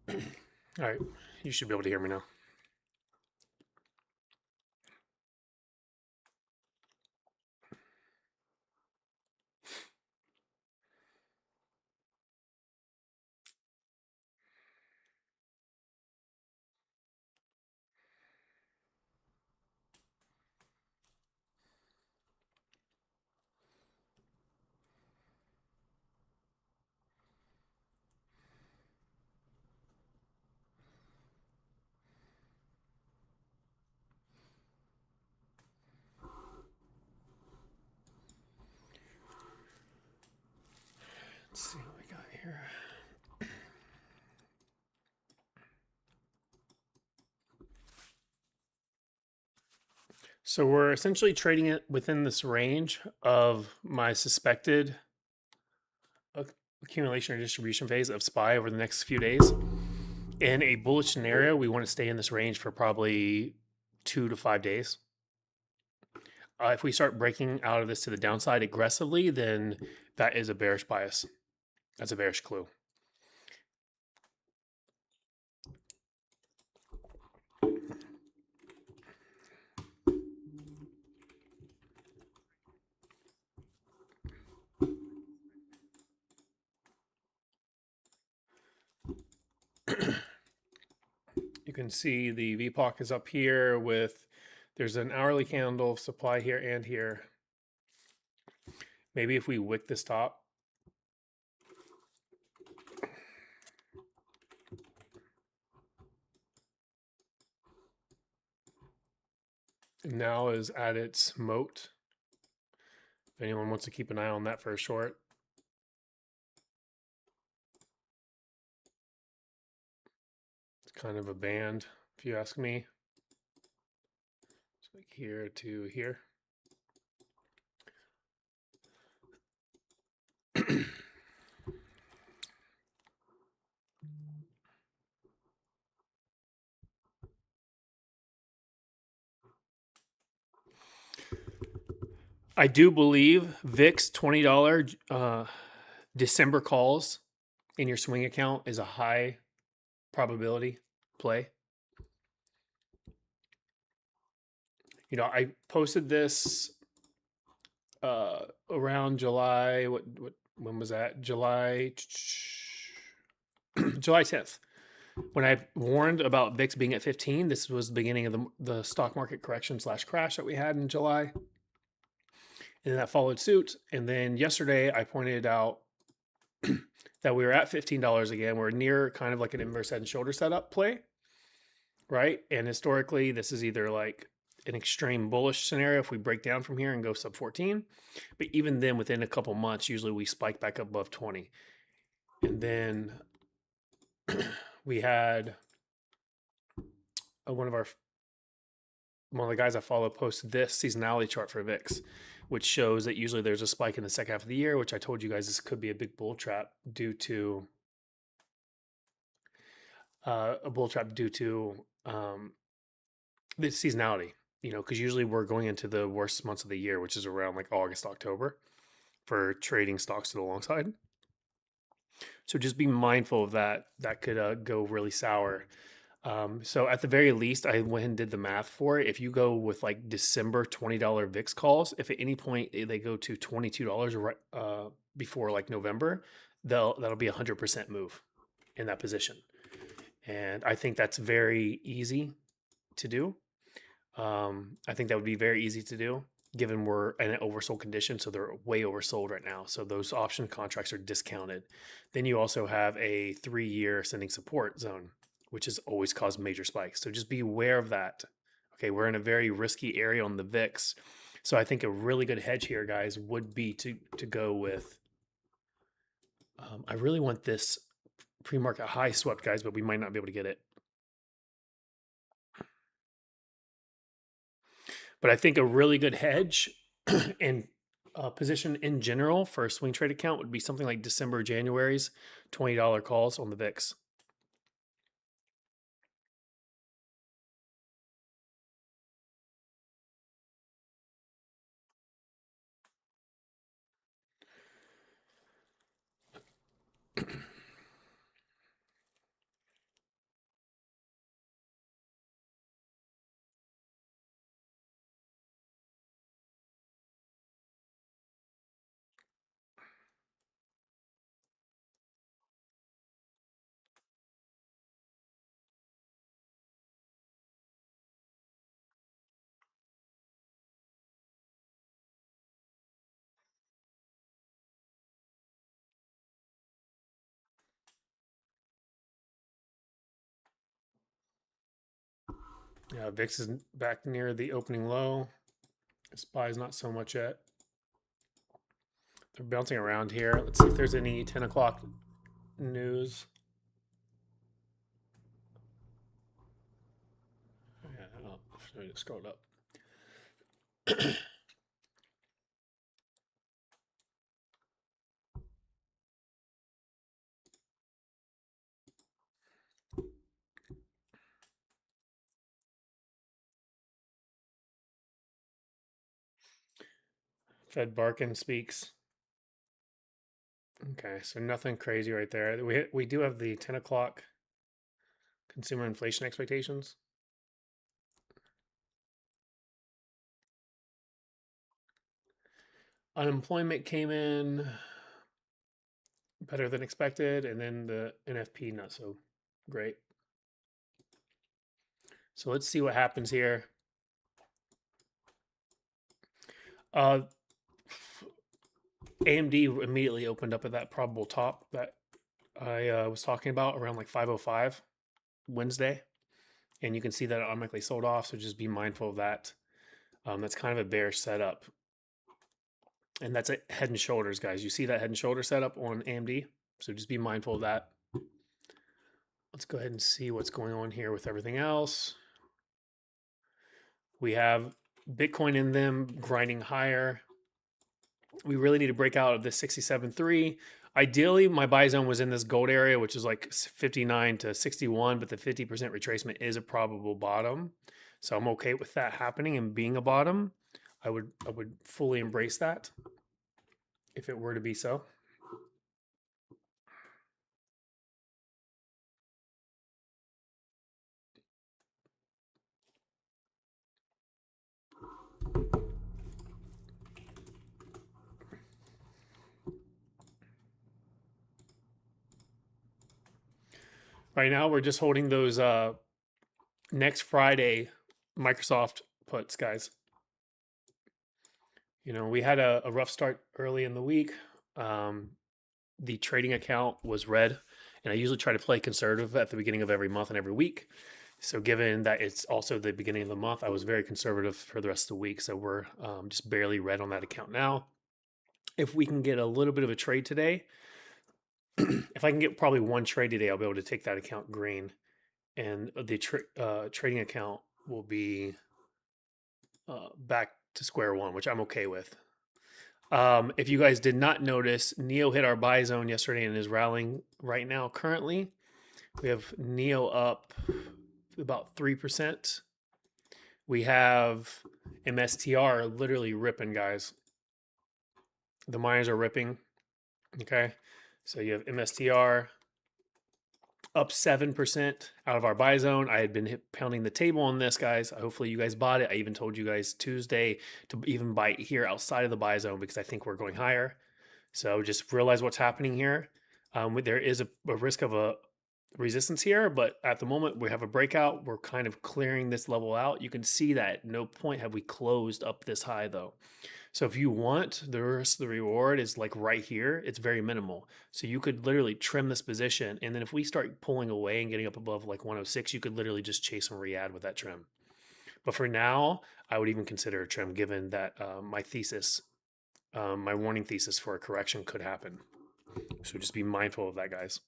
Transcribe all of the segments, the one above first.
All right, you should be able to hear me now. Let's see what we got here. So we're essentially trading it within this range of my suspected accumulation or distribution phase of SPY over the next few days. In a bullish scenario, we want to stay in this range for probably 2 to 5 days. If we start breaking out of this to the downside aggressively, then that is a bearish bias. That's a bearish clue. You can see the VPOC is up here with, there's an hourly candle of supply here and here. Maybe if we wick this top, now is at its moat. If anyone wants to keep an eye on that for a short. It's kind of a band, if you ask me. It's like here to here. I do believe VIX $20 December calls in your swing account is a high probability play. You know, I posted this around July. When was that? July 10th. When I warned about VIX being at 15, this was the beginning of the stock market correction / crash that we had in July. And then that followed suit. And then yesterday I pointed out that we were at $15 again. We're near kind of like an inverse head and shoulder setup play, right? And historically, this is either like an extreme bullish scenario if we break down from here and go sub 14. But even then, within a couple months, usually we spike back above 20. And then we had one of the guys I follow posted this seasonality chart for VIX, which shows that usually there's a spike in the second half of the year, which I told you guys this could be a big bull trap due to the seasonality. You know, because usually we're going into the worst months of the year, which is around like August, October, for trading stocks to the long side. So just be mindful of that. That could go really sour. So at the very least, I went and did the math for it. If you go with like December $20 VIX calls, if at any point they go to $22 right before like November, that'll be 100% move in that position. And I think that's very easy to do. I think that would be very easy to do given we're in an oversold condition. So they're way oversold right now. So those option contracts are discounted. Then you also have a 3-year ascending support zone, which has always caused major spikes. So just be aware of that. Okay, we're in a very risky area on the VIX. So I think a really good hedge here, guys, would be to go with. I really want this pre-market high swept, guys, but we might not be able to get it. But I think a really good hedge and position in general for a swing trade account would be something like December, January's $20 calls on the VIX. Yeah, VIX is back near the opening low. SPY is not so much yet. They're bouncing around here. Let's see if there's any 10 o'clock news. Yeah, oh, I just scrolled up. Fed Barkin speaks. Okay, so nothing crazy right there. We do have the 10 o'clock consumer inflation expectations. Unemployment came in better than expected, and then the NFP not so great. So let's see what happens here. AMD immediately opened up at that probable top that I was talking about around like 5:05 Wednesday, and you can see that it automatically sold off. So just be mindful of that. That's kind of a bearish setup, and that's a head and shoulders, guys. You see that head and shoulder setup on AMD, so just be mindful of that. Let's go ahead and see what's going on here with everything else. We have Bitcoin in them grinding higher. We really need to break out of this 67.3. Ideally, my buy zone was in this gold area, which is like 59 to 61, but the 50% retracement is a probable bottom. So I'm okay with that happening and being a bottom. I would fully embrace that if it were to be so. Right now, we're just holding those next Friday Microsoft puts, guys. You know, we had a rough start early in the week. The trading account was red, and I usually try to play conservative at the beginning of every month and every week. So, given that it's also the beginning of the month, I was very conservative for the rest of the week. So, we're just barely red on that account now. If we can get a little bit of a trade today, if I can get probably one trade today, I'll be able to take that account green, and the trading account will be back to square one, which I'm okay with. If you guys did not notice, Neo hit our buy zone yesterday and is rallying right now. Currently, we have Neo up about 3%. We have MSTR literally ripping, guys. The miners are ripping. Okay. So you have MSTR up 7% out of our buy zone. I had been pounding the table on this, guys. Hopefully you guys bought it. I even told you guys Tuesday to even buy it here outside of the buy zone because I think we're going higher. So just realize what's happening here. There is a risk of a resistance here, but at the moment we have a breakout. We're kind of clearing this level out. You can see that at no point have we closed up this high though. So if you want, the rest of the reward is like right here. It's very minimal. So you could literally trim this position. And then if we start pulling away and getting up above like 106, you could literally just chase and re-add with that trim. But for now, I would even consider a trim given that my thesis, my warning thesis for a correction could happen. So just be mindful of that, guys.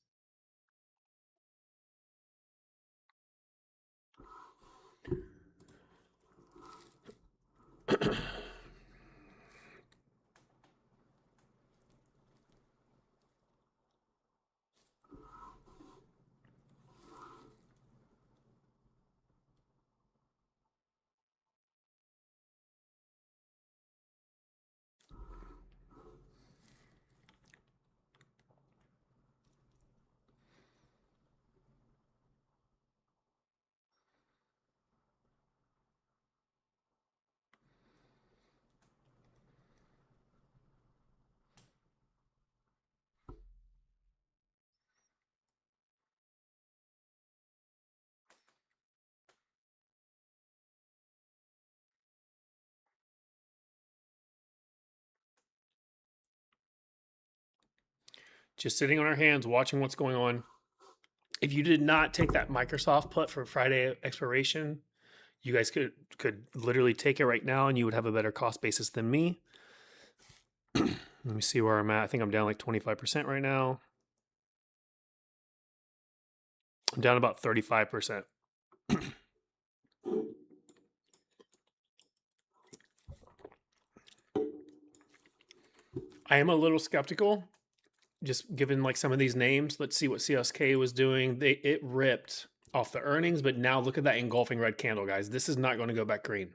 Just sitting on our hands, watching what's going on. If you did not take that Microsoft put for Friday expiration, You guys could literally take it right now and you would have a better cost basis than me. Let me see where I'm at. I think I'm down like 25% right now. I'm down about 35%. I am a little skeptical, just given like some of these names. Let's see what CSK was doing. It ripped off the earnings, but now look at that engulfing red candle, guys. This is not going to go back green.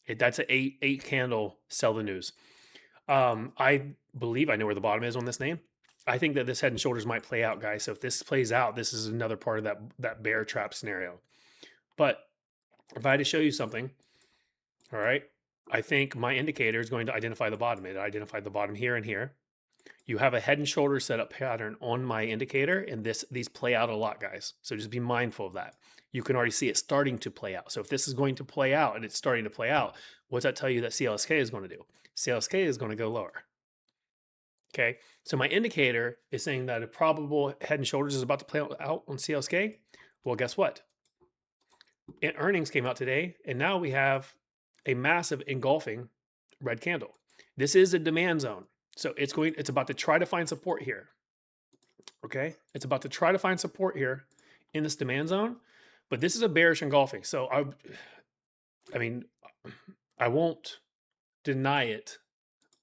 That's an eight candle sell the news. I believe I know where the bottom is on this name. I think that this head and shoulders might play out, guys. So if this plays out, this is another part of that bear trap scenario. But if I had to show you something, all right, I think my indicator is going to identify the bottom. It identified the bottom here and here. You have a head and shoulder setup pattern on my indicator, and these play out a lot, guys. So just be mindful of that. You can already see it starting to play out. So if this is going to play out and it's starting to play out, what's that tell you that CLSK is going to do? CLSK is going to go lower. Okay, so my indicator is saying that a probable head and shoulders is about to play out on CLSK. Well, guess what? Earnings came out today, and now we have a massive engulfing red candle. This is a demand zone. So it's about to try to find support here. Okay, it's about to try to find support here in this demand zone, but this is a bearish engulfing. So I mean, I won't deny it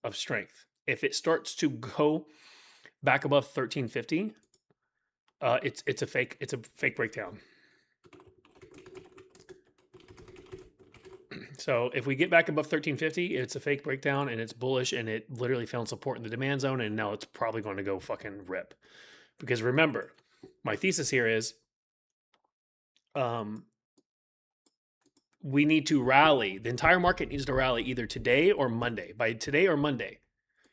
of strength. If it starts to go back above 1350, it's a fake breakdown. So if we get back above 1350, it's a fake breakdown and it's bullish, and it literally found support in the demand zone, and now it's probably going to go fucking rip. Because remember, my thesis here is we need to rally. The entire market needs to rally either today or Monday. By today or Monday.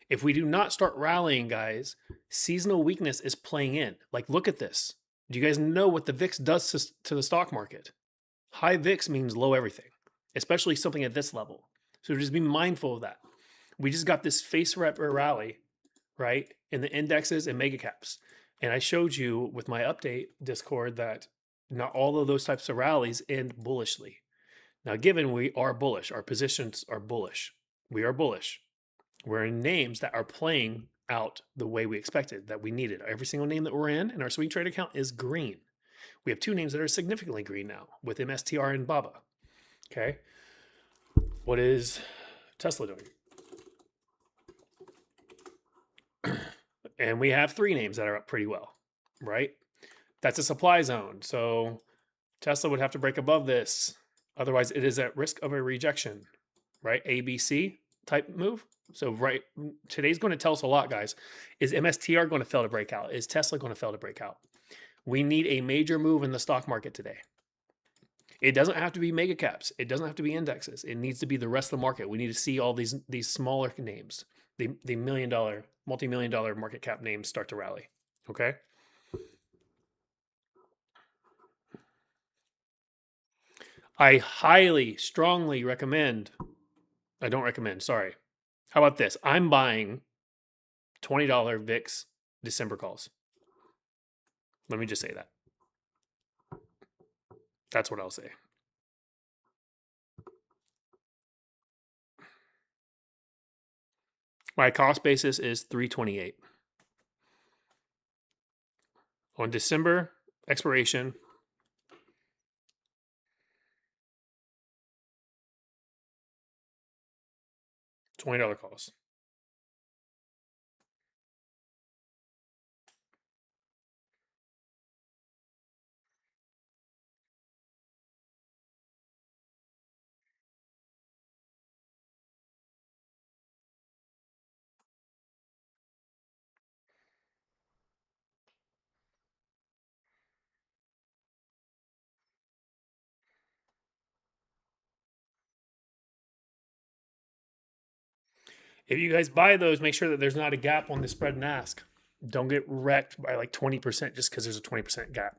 If we do not start rallying, guys, seasonal weakness is playing in. Like, look at this. Do you guys know what the VIX does to the stock market? High VIX means low everything, especially something at this level. So just be mindful of that. We just got this face rally, right, in the indexes and mega caps. And I showed you with my update Discord that not all of those types of rallies end bullishly. Now, given we are bullish, our positions are bullish. We are bullish. We're in names that are playing out the way we expected, that we needed. Every single name that we're in our swing trade account is green. We have two names that are significantly green now with MSTR and BABA. Okay. What is Tesla doing? And we have three names that are up pretty well, right? That's a supply zone. So Tesla would have to break above this. Otherwise, it is at risk of a rejection, right? ABC type move. So right, today's going to tell us a lot, guys. Is MSTR going to fail to break out? Is Tesla going to fail to break out? We need a major move in the stock market today. It doesn't have to be mega caps. It doesn't have to be indexes. It needs to be the rest of the market. We need to see all these smaller names, the $1 million, multi-million-dollar market cap names start to rally. Okay. I highly, strongly recommend. I don't recommend. Sorry. How about this? I'm buying $20 VIX December calls. Let me just say that. That's what I'll say. My cost basis is $328. On December expiration, $20 calls. If you guys buy those, make sure that there's not a gap on the spread and ask. Don't get wrecked by like 20% just because there's a 20% gap.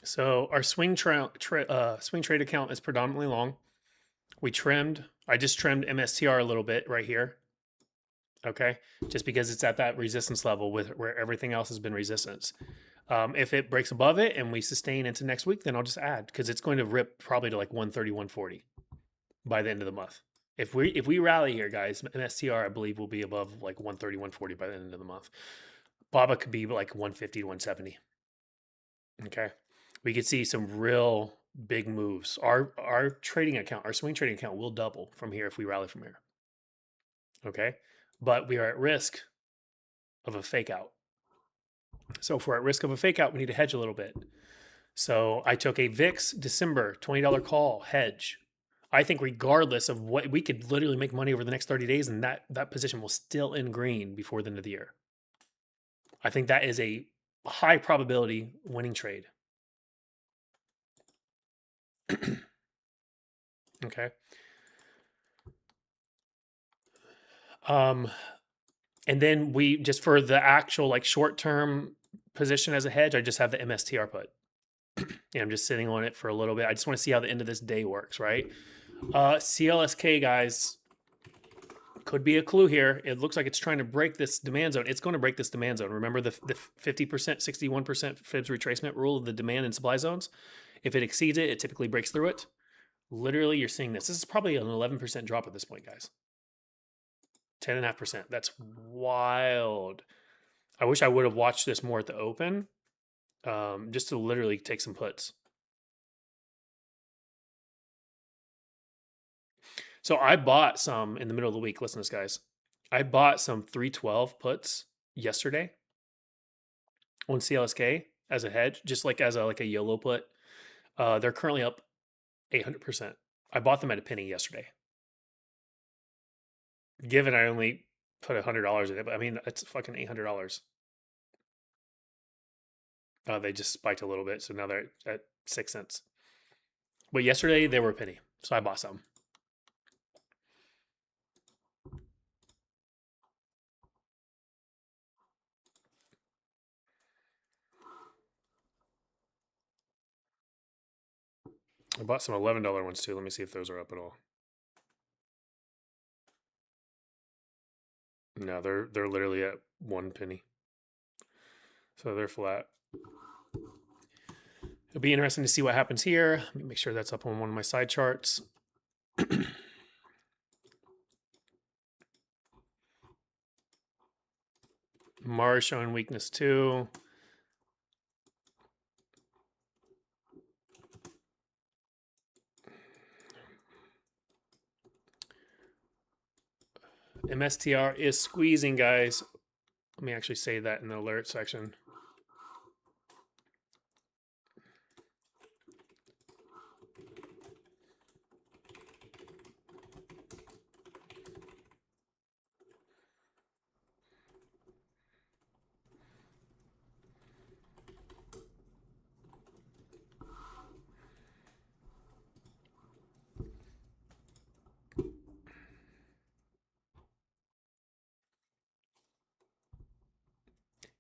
So our swing trade account is predominantly long. We trimmed. I just trimmed MSTR a little bit right here. Okay, just because it's at that resistance level with where everything else has been resistance. If it breaks above it and we sustain into next week, then I'll just add because it's going to rip probably to like 130, 140 by the end of the month. If we rally here, guys, MSTR I believe will be above like 130, 140 by the end of the month. BABA could be like 150 to 170. Okay, we could see some real big moves. Our trading account, our swing trading account, will double from here if we rally from here. Okay, but we are at risk of a fake out. So if we're at risk of a fake out, we need to hedge a little bit. So I took a VIX December $20 call hedge. I think regardless of what, we could literally make money over the next 30 days and that position will still end green before the end of the year. I think that is a high probability winning trade. Okay. And then we just for the actual like short term position as a hedge, I just have the MSTR put. And I'm just sitting on it for a little bit. I just want to see how the end of this day works, right? CLSK, guys, could be a clue here. It looks like it's trying to break this demand zone. It's going to break this demand zone. Remember the 50%, 61% Fibs retracement rule of the demand and supply zones? If it exceeds it, it typically breaks through it. Literally, you're seeing this. This is probably an 11% drop at this point, guys. 10.5%. That's wild. I wish I would have watched this more at the open, just to literally take some puts. So I bought some in the middle of the week. Listen to this, guys. I bought some 312 puts yesterday on CLSK as a hedge, just like as a YOLO put. They're currently up 800%. I bought them at a penny yesterday. Given I only put $100 in it, but I mean it's fucking $800. They just spiked a little bit, so now they're at 6 cents. But yesterday they were a penny, so I bought some. I bought some $11 ones too. Let me see if those are up at all. No, they're literally at 1 penny. So they're flat. It'll be interesting to see what happens here. Let me make sure that's up on one of my side charts. Mars showing weakness too. MSTR is squeezing, guys. Let me actually say that in the alert section.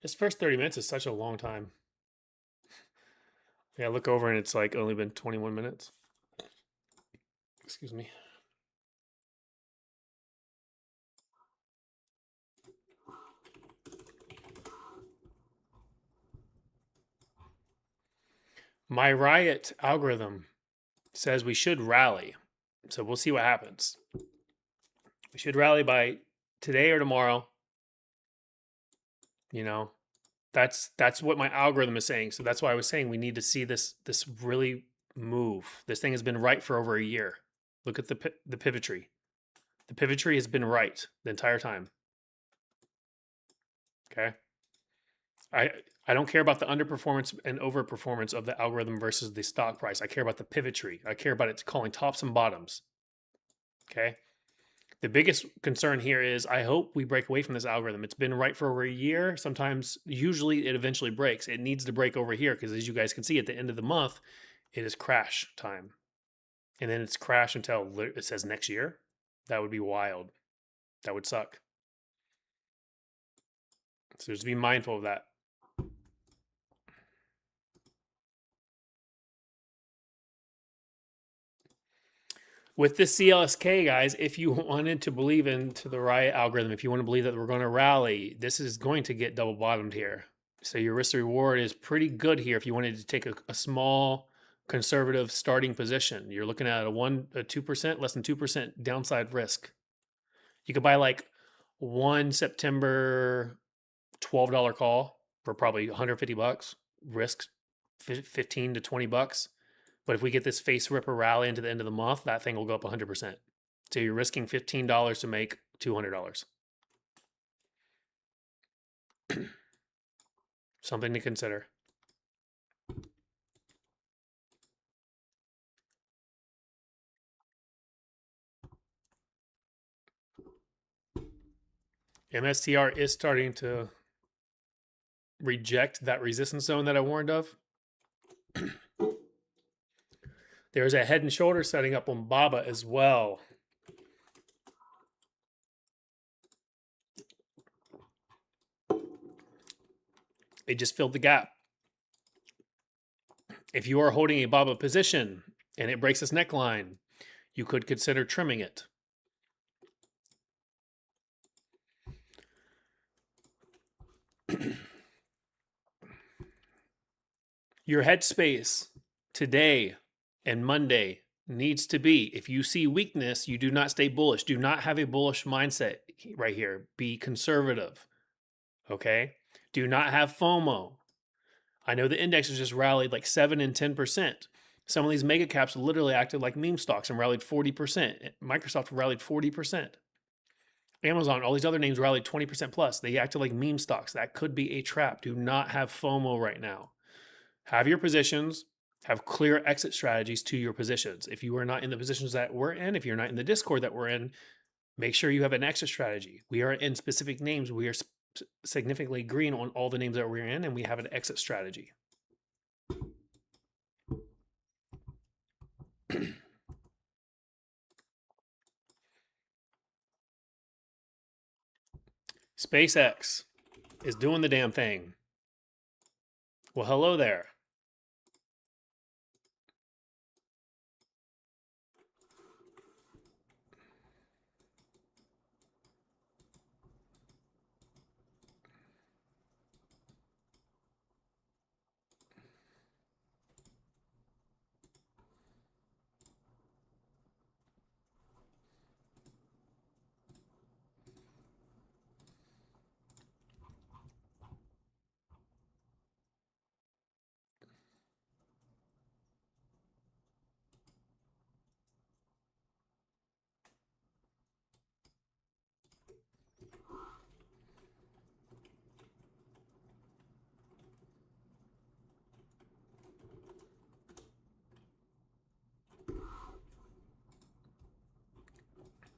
This first 30 minutes is such a long time. Yeah, look over and it's like only been 21 minutes. Excuse me. My Riot algorithm says we should rally. So we'll see what happens. We should rally by today or tomorrow. You know, that's what my algorithm is saying. So that's why I was saying we need to see this really move. This thing has been right for over a year. Look at the pivot tree. The pivot tree has been right the entire time. Okay. I don't care about the underperformance and overperformance of the algorithm versus the stock price. I care about the pivot tree. I care about it calling tops and bottoms. Okay. The biggest concern here is I hope we break away from this algorithm. It's been right for over a year. Sometimes, usually it eventually breaks. It needs to break over here because as you guys can see at the end of the month, it is crash time. And then it's crash until it says next year. That would be wild. That would suck. So just be mindful of that. With the CLSK, guys, if you wanted to believe into the right algorithm, if you want to believe that we're going to rally, this is going to get double bottomed here. So your risk to reward is pretty good here if you wanted to take a small conservative starting position. You're looking at a 2%, less than 2% downside risk. You could buy like one September $12 call for probably 150 bucks, risk 15 to 20 bucks. But if we get this face ripper rally into the end of the month, that thing will go up 100%. So you're risking $15 to make $200. Something to consider. MSTR is starting to reject that resistance zone that I warned of. There's a head and shoulder setting up on BABA as well. It just filled the gap. If you are holding a BABA position and it breaks this neckline, you could consider trimming it. Your headspace today and Monday needs to be, if you see weakness, you do not stay bullish. Do not have a bullish mindset right here. Be conservative. Okay? Do not have FOMO. I know the indexes just rallied like 7 and 10%. Some of these mega caps literally acted like meme stocks and rallied 40%. Microsoft rallied 40%. Amazon, all these other names rallied 20% plus. They acted like meme stocks. That could be a trap. Do not have FOMO right now. Have your positions, have clear exit strategies to your positions. If you are not in the positions that we're in, if you're not in the Discord that we're in, make sure you have an exit strategy. We are in specific names. We are significantly green on all the names that we're in, and we have an exit strategy. SpaceX is doing the damn thing. Well, hello there.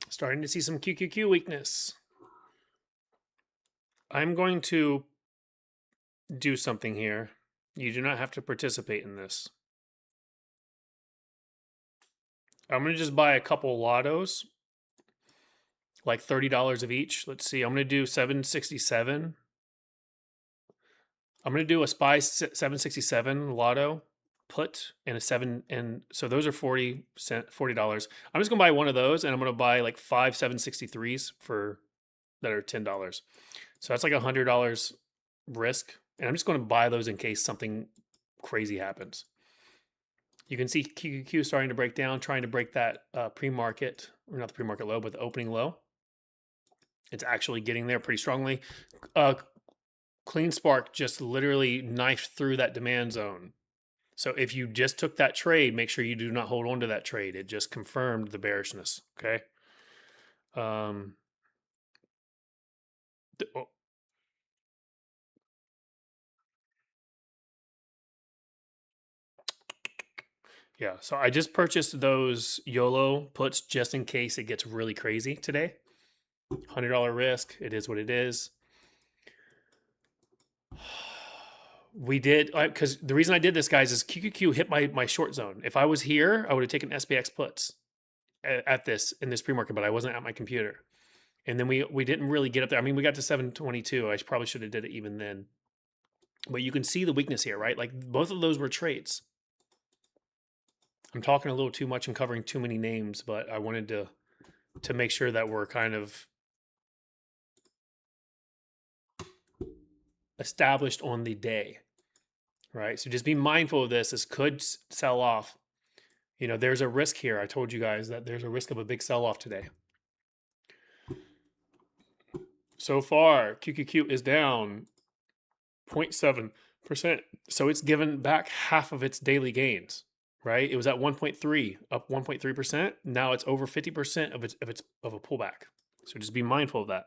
Starting to see some QQQ weakness. I'm going to do something here. You do not have to participate in this. I'm going to just buy a couple lottos, like $30 of each. Let's see. I'm going to do 767. I'm going to do a SPY 767 lotto put and a 7, and so those are $40. I'm just gonna buy one of those, and I'm gonna buy like 5 763s for that are $10. So that's like $100 risk, and I'm just gonna buy those in case something crazy happens. You can see QQQ starting to break down, trying to break that pre-market, or not the pre-market low, but the opening low. It's actually getting there pretty strongly. CleanSpark just literally knifed through that demand zone. So if you just took that trade, make sure you do not hold on to that trade. It just confirmed the bearishness. Okay. Yeah. So I just purchased those YOLO puts just in case it gets really crazy today. $100 risk. It is what it is. We did, because the reason I did this, guys, is QQQ hit my short zone. If I was here, I would have taken SPX puts at this in this pre-market, but I wasn't at my computer. And then we didn't really get up there. I mean, we got to 722. I probably should have did it even then. But you can see the weakness here, right? Like both of those were trades. I'm talking a little too much and covering too many names, but I wanted to make sure that we're kind of established on the day, right? So just be mindful of this. This could sell off. You know, there's a risk here. I told you guys that there's a risk of a big sell off today. So far, QQQ is down 0.7%. So it's given back half of its daily gains, right? It was at 1.3, up 1.3%. Now it's over 50% of a pullback. So just be mindful of that.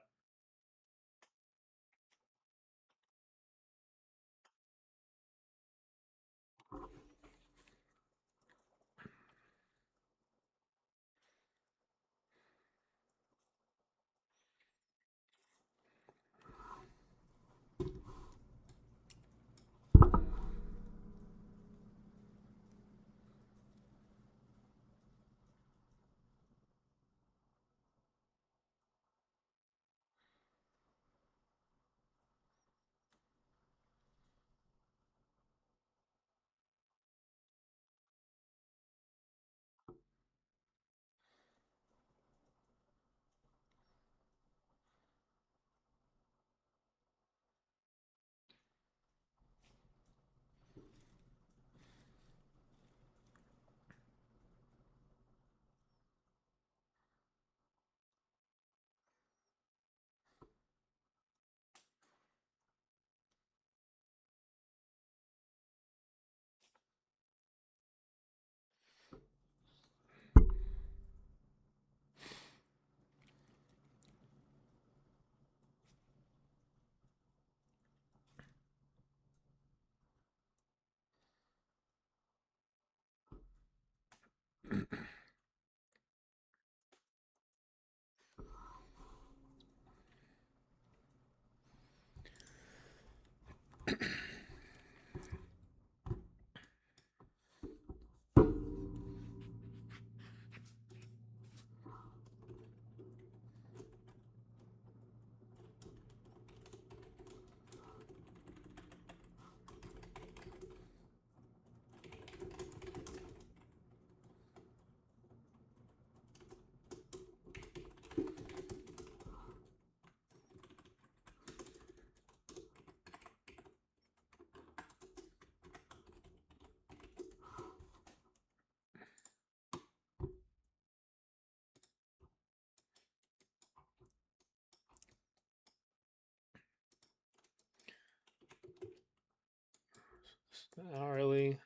Hourly.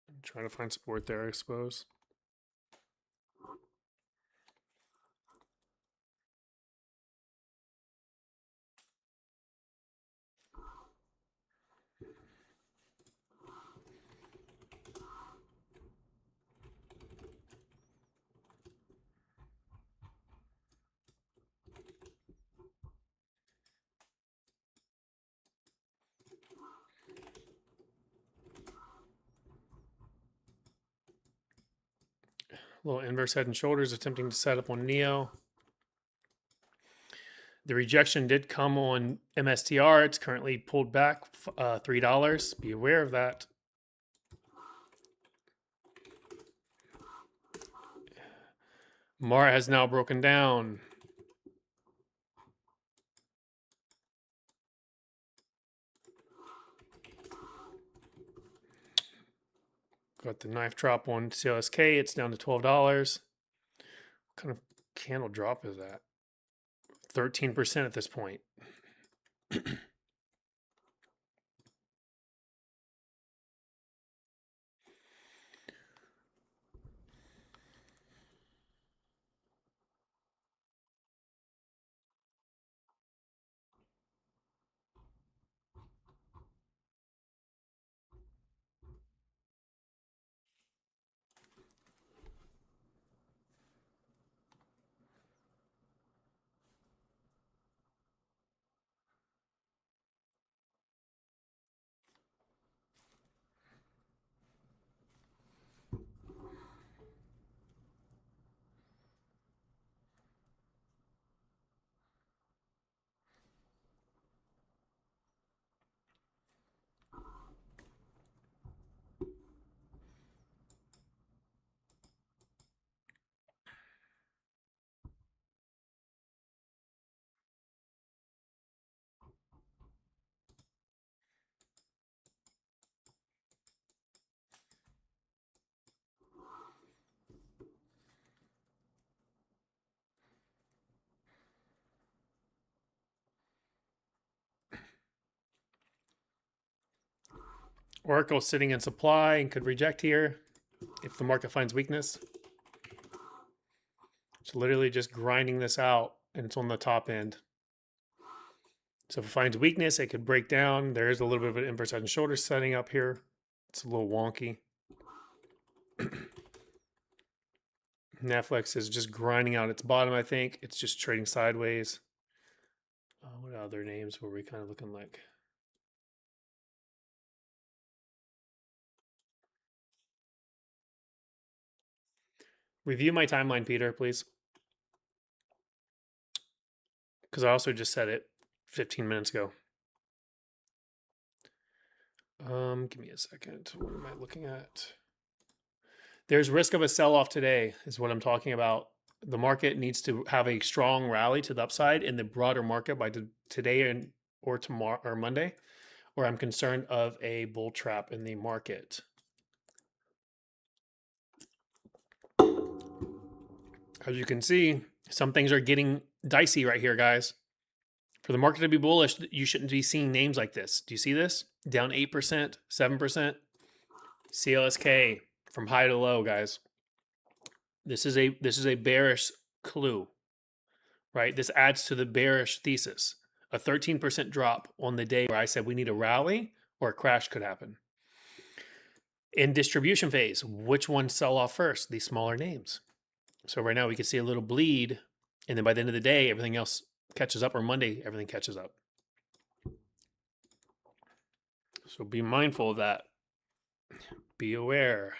I'm trying to find support there, I suppose. A little inverse head and shoulders attempting to set up on Neo. The rejection did come on MSTR. It's currently pulled back $3. Be aware of that. Mara has now broken down. Got the knife drop on CLSK. It's down to $12. What kind of candle drop is that? 13% at this point. Oracle sitting in supply and could reject here if the market finds weakness. It's literally just grinding this out, and it's on the top end. So if it finds weakness, it could break down. There is a little bit of an inverse head and shoulder setting up here. It's a little wonky. Netflix is just grinding out its bottom, I think. It's just trading sideways. What other names were we kind of looking like? Review my timeline, Peter, please. Because I also just said it 15 minutes ago. Give me a second. What am I looking at? There's risk of a sell-off today is what I'm talking about. The market needs to have a strong rally to the upside in the broader market by today or tomorrow or Monday, or I'm concerned of a bull trap in the market. As you can see, some things are getting dicey right here, guys. For the market to be bullish, you shouldn't be seeing names like this. Do you see this? Down 8%, 7%. CLSK from high to low, guys. This is a bearish clue, right? This adds to the bearish thesis. A 13% drop on the day where I said we need a rally or a crash could happen. In distribution phase, which ones sell off first? These smaller names. So right now we can see a little bleed, and then by the end of the day, everything else catches up, or Monday, everything catches up. So be mindful of that. Be aware.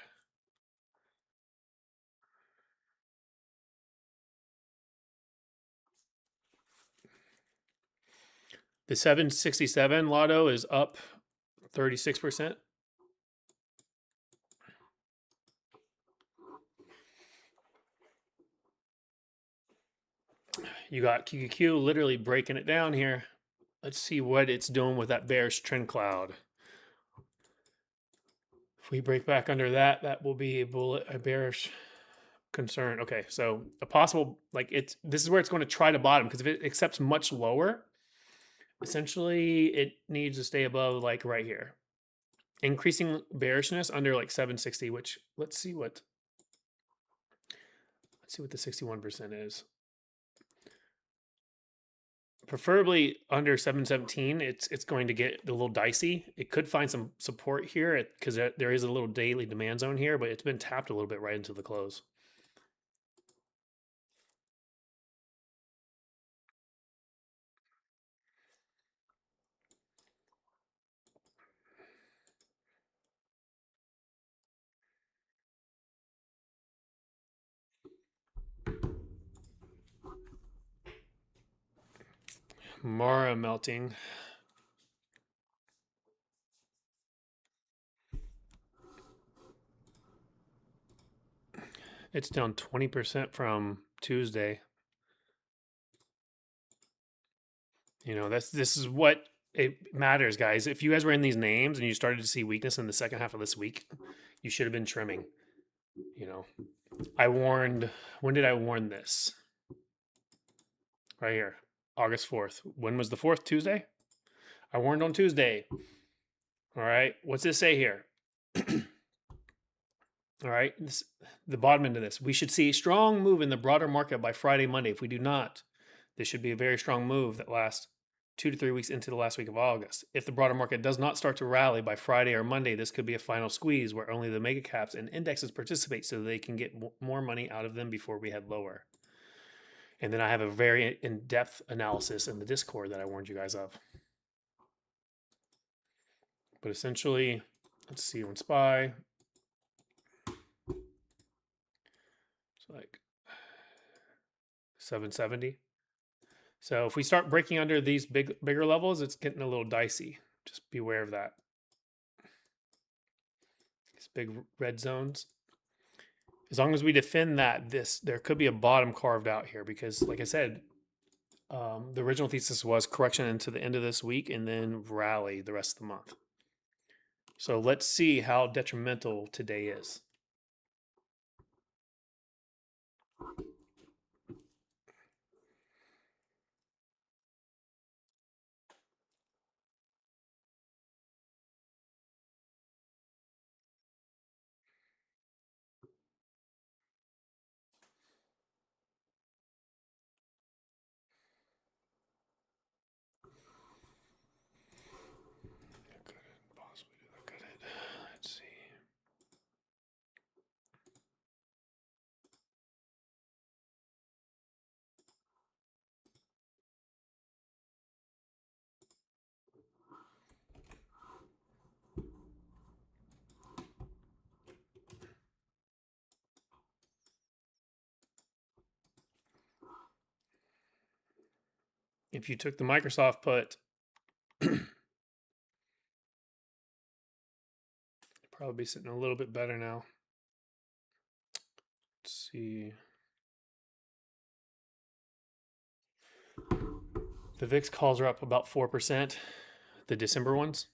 The 767 lotto is up 36%. You got QQQ literally breaking it down here. Let's see what it's doing with that bearish trend cloud. If we break back under that, that will be a bearish concern. Okay, so a possible, like this is where it's going to try to bottom, because if it accepts much lower, essentially it needs to stay above like right here. Increasing bearishness under like 760, which let's see what the 61% is. Preferably under 717, it's going to get a little dicey. It could find some support here because there is a little daily demand zone here, but it's been tapped a little bit right into the close. Mara melting. It's down 20% from Tuesday. You know, this is what it matters, guys. If you guys were in these names and you started to see weakness in the second half of this week, you should have been trimming. You know, I warned, when did I warn this? Right here, August 4th. When was the 4th? Tuesday? I warned on Tuesday. All right. What's this say here? All right. The bottom end of this. We should see a strong move in the broader market by Friday, Monday. If we do not, this should be a very strong move that lasts 2 to 3 weeks into the last week of August. If the broader market does not start to rally by Friday or Monday, this could be a final squeeze where only the mega caps and indexes participate so they can get more money out of them before we head lower. And then I have a very in-depth analysis in the Discord that I warned you guys of. But essentially, let's see on SPY. It's like 770. So if we start breaking under these bigger levels, it's getting a little dicey. Just beware of that. These big red zones. As long as we defend that, there could be a bottom carved out here because, like I said, the original thesis was correction into the end of this week and then rally the rest of the month. So let's see how detrimental today is. If you took the Microsoft put, probably be sitting a little bit better now. Let's see. The VIX calls are up about 4%, the December ones.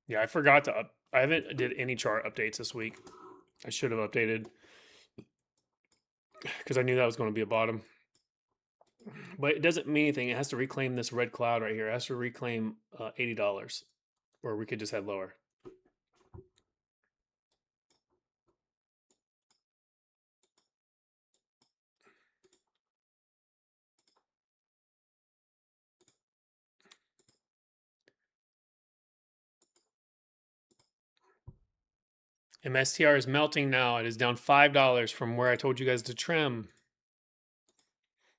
Yeah, I forgot to I haven't did any chart updates this week. I should have updated because I knew that was going to be a bottom. But it doesn't mean anything. It has to reclaim this red cloud right here. It has to reclaim $80, or we could just head lower. MSTR is melting now. It is down $5 from where I told you guys to trim.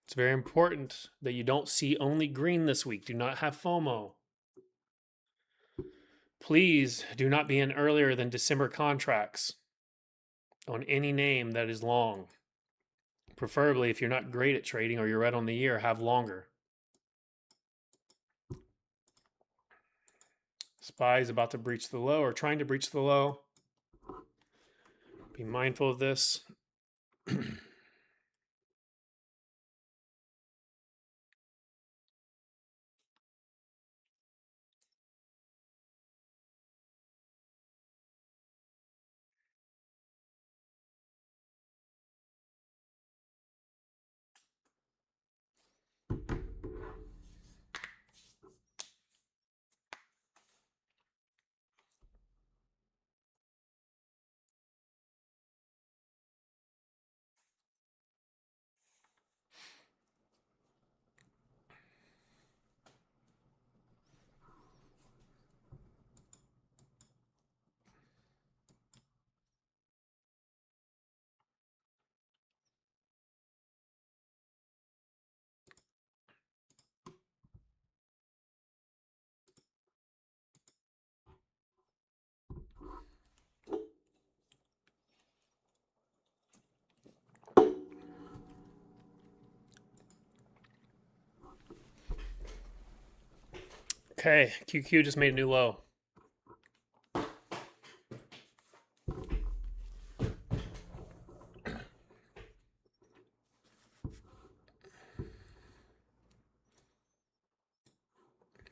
It's very important that you don't see only green this week. Do not have FOMO. Please do not be in earlier than December contracts on any name that is long. Preferably, if you're not great at trading or you're right on the year, have longer. SPY is about to breach the low or trying to breach the low. Be mindful of this. Okay, QQ just made a new low.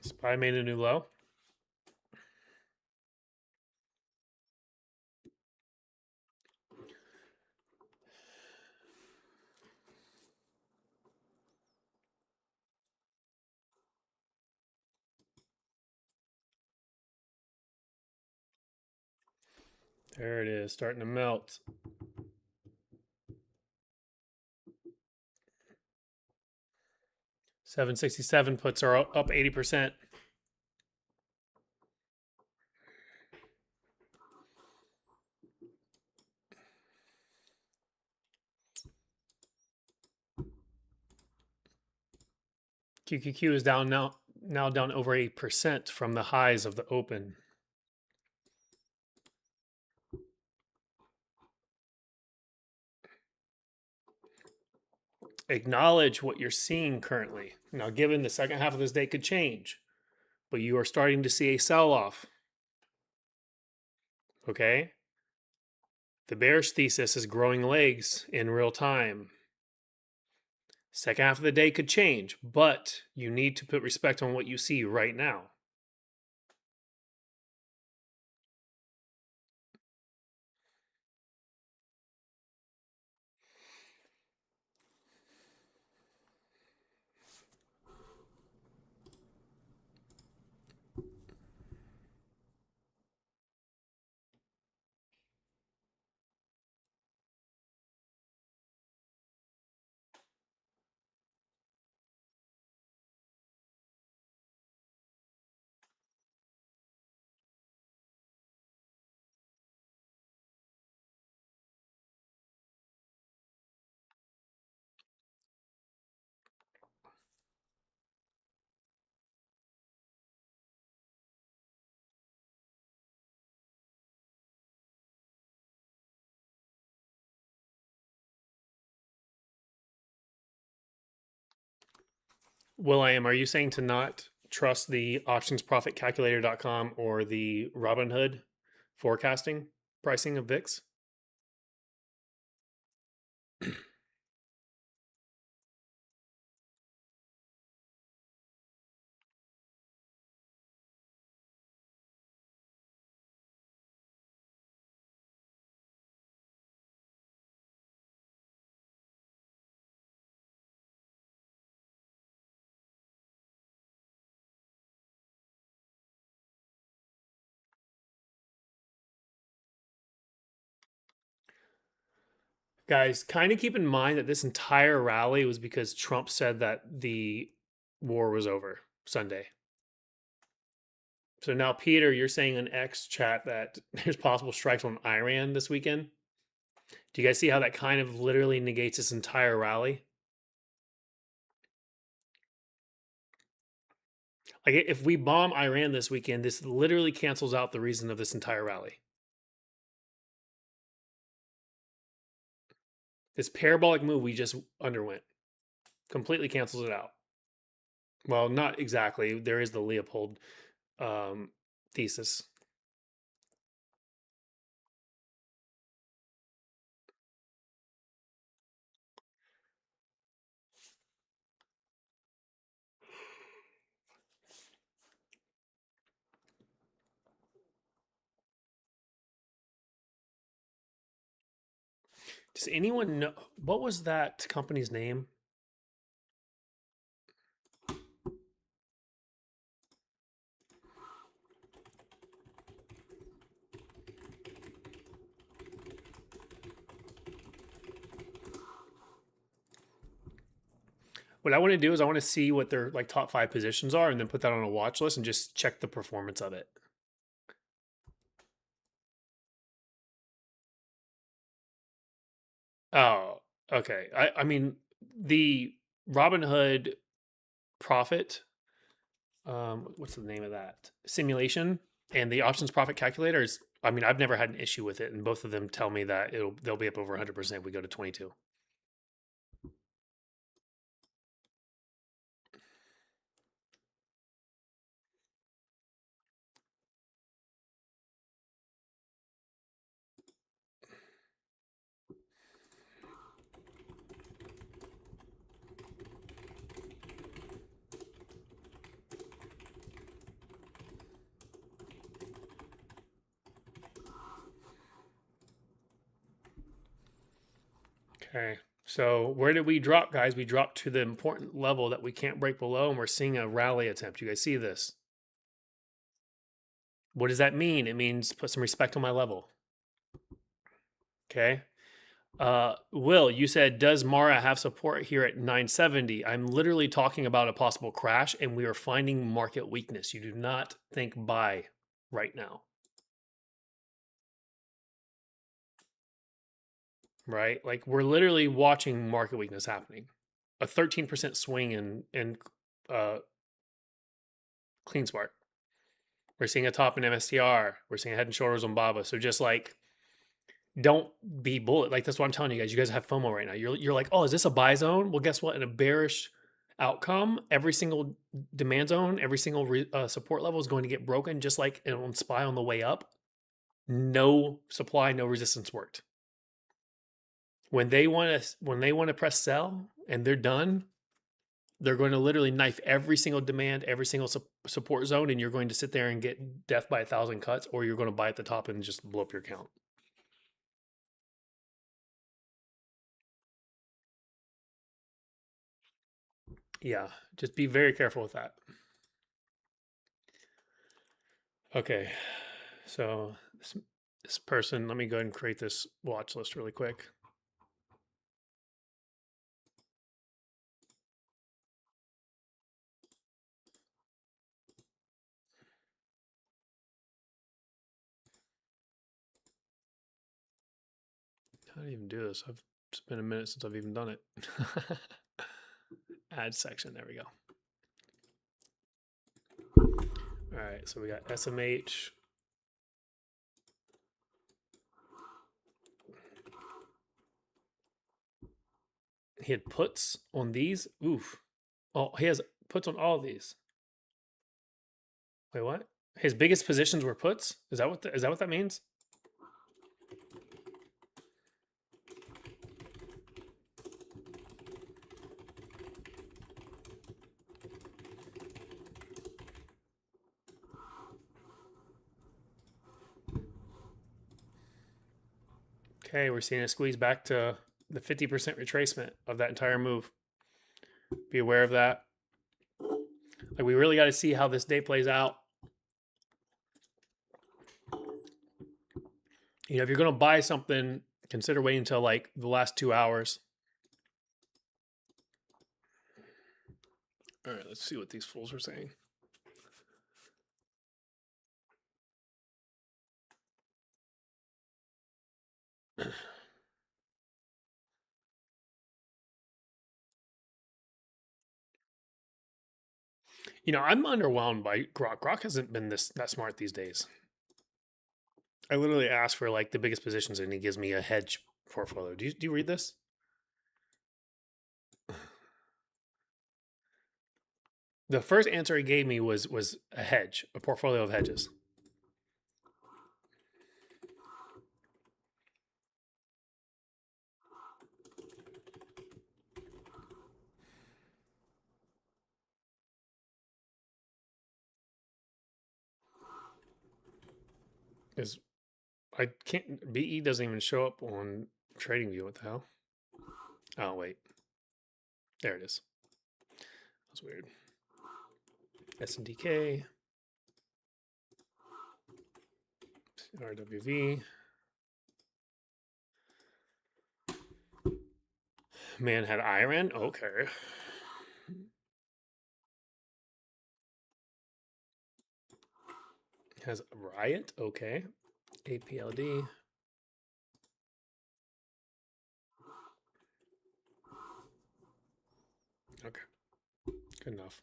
SPY made a new low. There it is, starting to melt. $767 puts are up 80%. QQQ is down now down over 8% from the highs of the open. Acknowledge what you're seeing currently. Now, given the second half of this day could change, but you are starting to see a sell-off. Okay? The bearish thesis is growing legs in real time. Second half of the day could change, but you need to put respect on what you see right now. Will.i.am, are you saying to not trust the optionsprofitcalculator.com or the Robinhood forecasting pricing of VIX? Guys, kind of keep in mind that this entire rally was because Trump said that the war was over Sunday. So now, Peter, you're saying in X chat that there's possible strikes on Iran this weekend. Do you guys see how that kind of literally negates this entire rally? Like, if we bomb Iran this weekend, this literally cancels out the reason of this entire rally. This parabolic move we just underwent completely cancels it out. Well, not exactly. There is the Leopold thesis. Does anyone know what was that company's name? What I want to do is I want to see what their like top 5 positions are and then put that on a watch list and just check the performance of it. Oh, okay. I mean the Robinhood profit, what's the name of that? Simulation and the options profit calculators. I mean, I've never had an issue with it, and both of them tell me that they'll be up over 100% if we go to 22. Okay. So where did we drop, guys? We dropped to the important level that we can't break below, and we're seeing a rally attempt. You guys see this? What does that mean? It means put some respect on my level. Okay. Will, you said, does Mara have support here at 970? I'm literally talking about a possible crash, and we are finding market weakness. You do not think buy right now. Right? Like we're literally watching market weakness happening. A 13% swing in CleanSmart. We're seeing a top in MSTR. We're seeing a head and shoulders on BABA. So just like, don't be bullet. Like that's what I'm telling you guys. You guys have FOMO right now. You're like, oh, is this a buy zone? Well, guess what? In a bearish outcome, every single demand zone, every single support level is going to get broken. Just like on SPY on the way up, no supply, no resistance worked. When they want to press sell and they're done, they're going to literally knife every single demand, every single support zone, and you're going to sit there and get death by 1,000 cuts, or you're going to buy at the top and just blow up your account. Yeah, just be very careful with that. Okay, so this person, let me go ahead and create this watch list really quick. How do I even do this? It's been a minute since I've even done it. Add section, there we go. All right, so we got SMH. He had puts on these. Oof. Oh, he has puts on all of these. Wait, what? His biggest positions were puts? Is that what is that what that means? Okay, we're seeing a squeeze back to the 50% retracement of that entire move. Be aware of that. Like, we really got to see how this day plays out. You know, if you're going to buy something, consider waiting until like the last 2 hours. All right, let's see what these fools are saying. You know, I'm underwhelmed by Grok. Grok hasn't been that smart these days. I literally ask for like the biggest positions, and he gives me a hedge portfolio. Do you read this? The first answer he gave me was a hedge, a portfolio of hedges. Is I can't BE doesn't even show up on TradingView. What the hell? Oh wait, there it is. That's weird. SNDK, RWV. Man had Iran. Okay. Has Riot. Okay. APLD. Okay. Good enough.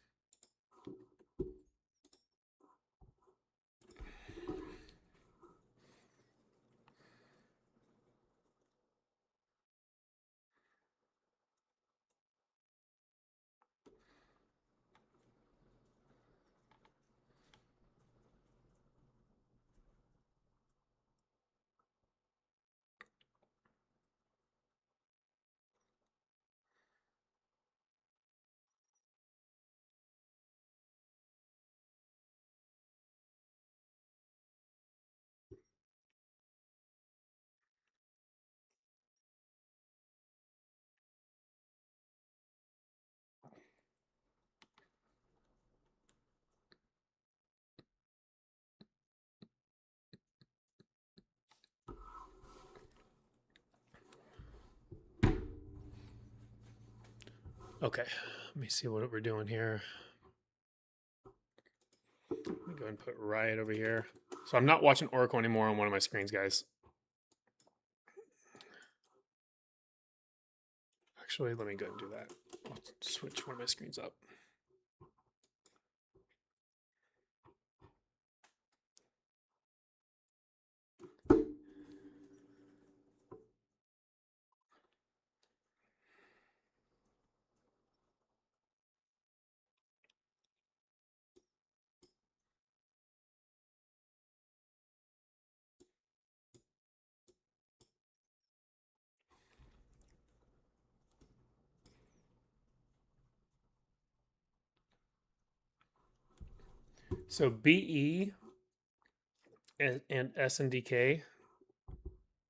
Okay. Let me see what we're doing here. Let me go ahead and put Riot over here. So I'm not watching Oracle anymore on one of my screens, guys. Actually, let me go ahead and do that. I'll switch one of my screens up. So BE and SNDK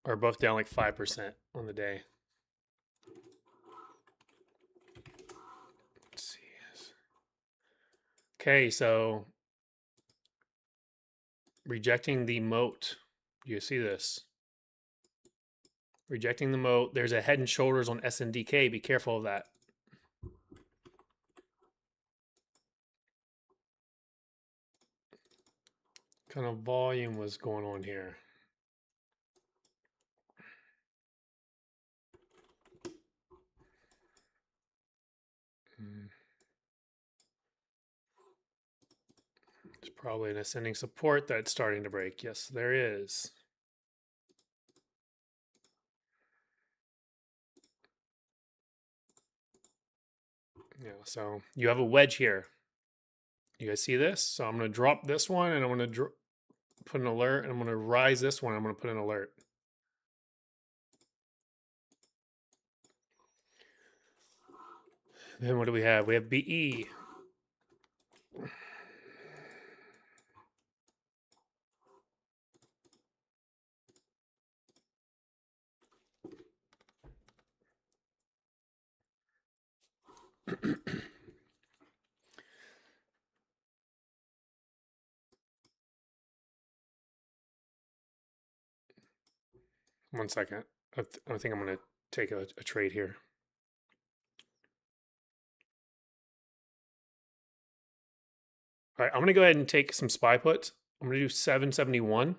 are both down like 5% on the day. Let's see. Okay, so rejecting the moat. Do you see this? Rejecting the moat. There's a head and shoulders on SNDK. Be careful of that. What kind of volume was going on here? There's probably an ascending support that's starting to break. Yes, there is. Yeah, so you have a wedge here. You guys see this? So I'm going to drop this one and I'm going to put an alert, and I'm going to rise this one. I'm going to put an alert. Then what do we have? We have BE. One second. I think I'm going to take a trade here. All right, I'm going to go ahead and take some SPY puts. I'm going to do 771.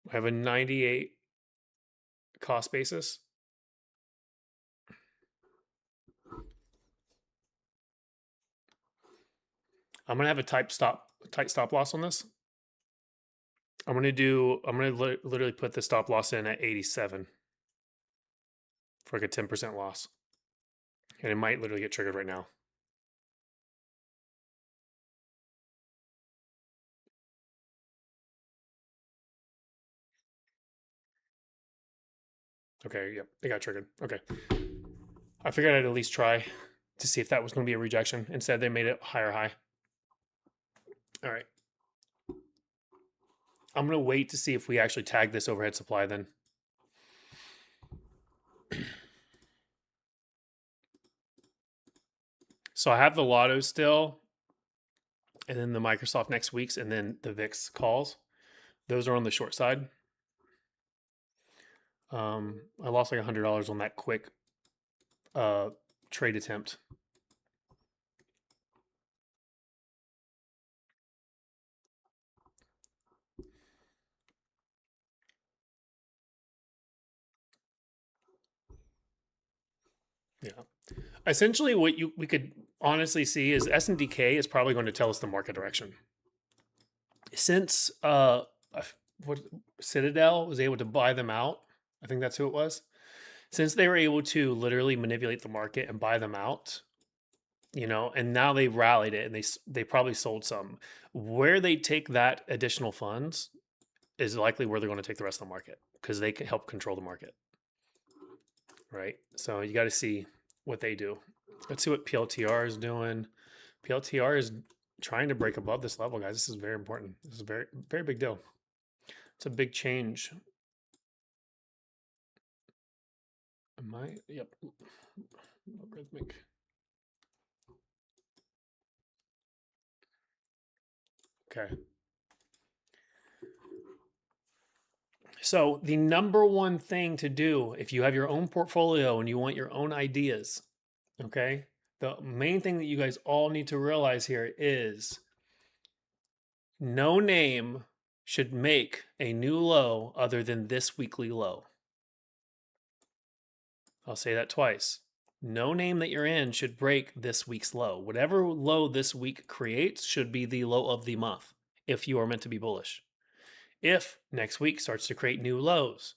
I have a 98 cost basis. I'm going to have a tight stop loss on this. I'm going to literally put the stop loss in at 87 for like a 10% loss. And it might literally get triggered right now. Okay, yep, it got triggered. Okay. I figured I'd at least try to see if that was going to be a rejection. Instead, they made it higher high. All right. I'm going to wait to see if we actually tag this overhead supply then. So I have the Lotto still, and then the Microsoft next week's, and then the VIX calls. Those are on the short side. I lost like $100 on that quick trade attempt. Yeah. Essentially, what we could honestly see is SNDK is probably going to tell us the market direction. Since what Citadel was able to buy them out, I think that's who it was. Since they were able to literally manipulate the market and buy them out, you know, and now they rallied it and they probably sold some. Where they take that additional funds is likely where they're going to take the rest of the market because they can help control the market, right? So you got to see what they do. Let's see what PLTR is doing. PLTR is trying to break above this level, guys. This is very important. This is a very, very big deal. It's a big change. Yep. Logarithmic. Okay. So the number one thing to do if you have your own portfolio and you want your own ideas, okay? The main thing that you guys all need to realize here is no name should make a new low other than this weekly low. I'll say that twice. No name that you're in should break this week's low. Whatever low this week creates should be the low of the month if you are meant to be bullish. If next week starts to create new lows,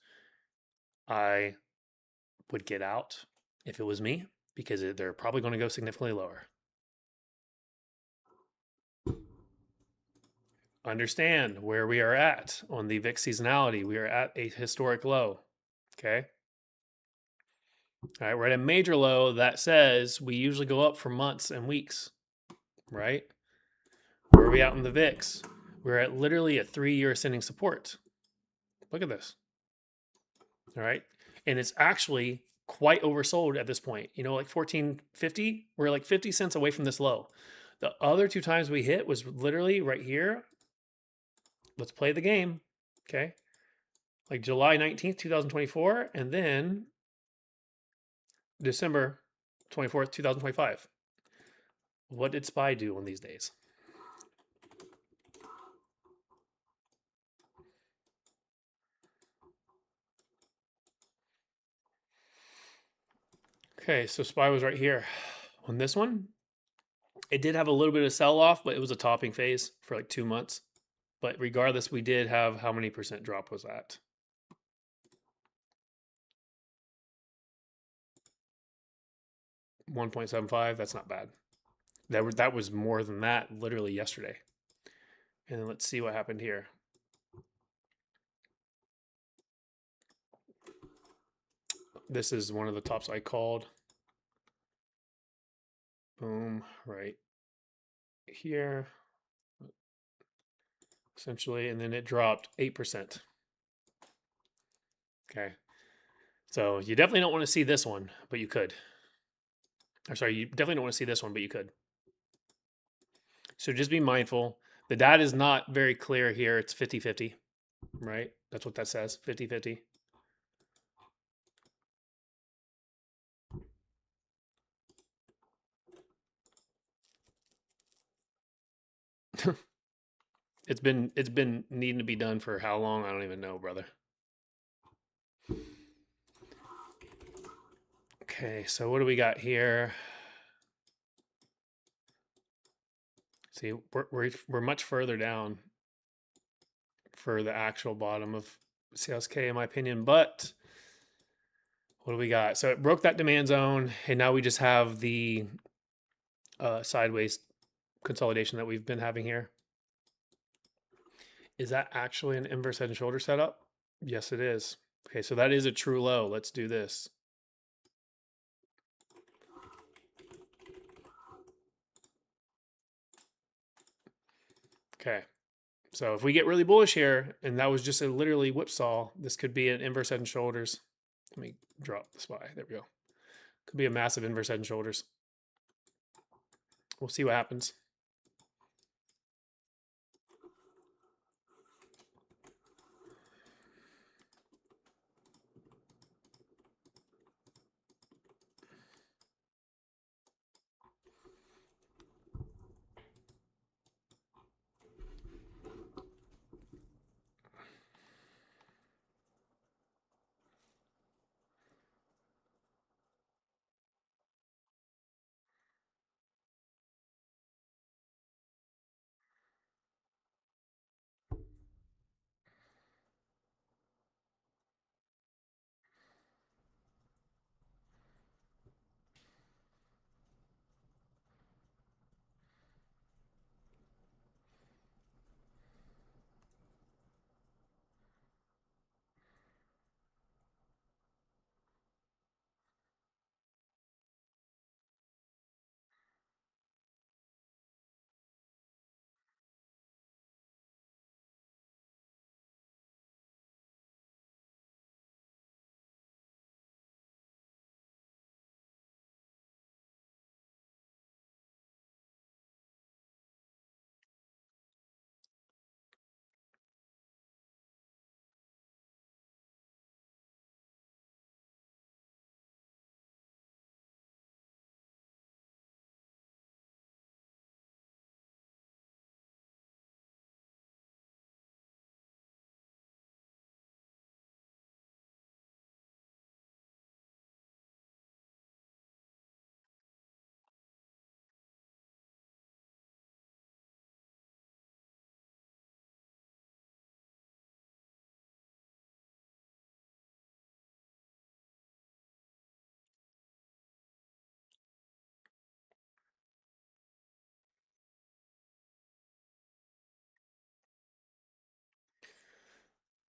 I would get out if it was me because they're probably going to go significantly lower. Understand where we are at on the VIX seasonality. We are at a historic low. Okay. All right. We're at a major low that says we usually go up for months and weeks. Right. Where are we out in the VIX? We're at literally a 3-year ascending support. Look at this. All right. And it's actually quite oversold at this point. You know, like 14.50, we're like 50 cents away from this low. The other 2 times we hit was literally right here. Let's play the game. Okay. Like July 19th, 2024, and then December 24th, 2025. What did SPY do on these days? Okay, so SPY was right here. On this one, it did have a little bit of sell-off, but it was a topping phase for like 2 months. But regardless, we did have, how many percent drop was that? 1.75. That's not bad. That was more than that literally yesterday. And then let's see what happened here. This is one of the tops I called. Boom, right here, essentially, and then it dropped 8%. Okay, so you definitely don't want to see this one, but you could. Or sorry, you definitely don't want to see this one, but you could. So just be mindful. The data is not very clear here. It's 50-50, right? That's what that says, 50-50. It's been needing to be done for how long? I don't even know, brother. Okay, so what do we got here? See, we're much further down for the actual bottom of CSK, in my opinion. But what do we got? So it broke that demand zone, and now we just have the sideways consolidation that we've been having here. Is that actually an inverse head and shoulder setup? Yes, it is. Okay, so that is a true low. Let's do this. Okay, so if we get really bullish here, and that was just a literally whipsaw, this could be an inverse head and shoulders. Let me drop the SPY. There we go. Could be a massive inverse head and shoulders. We'll see what happens.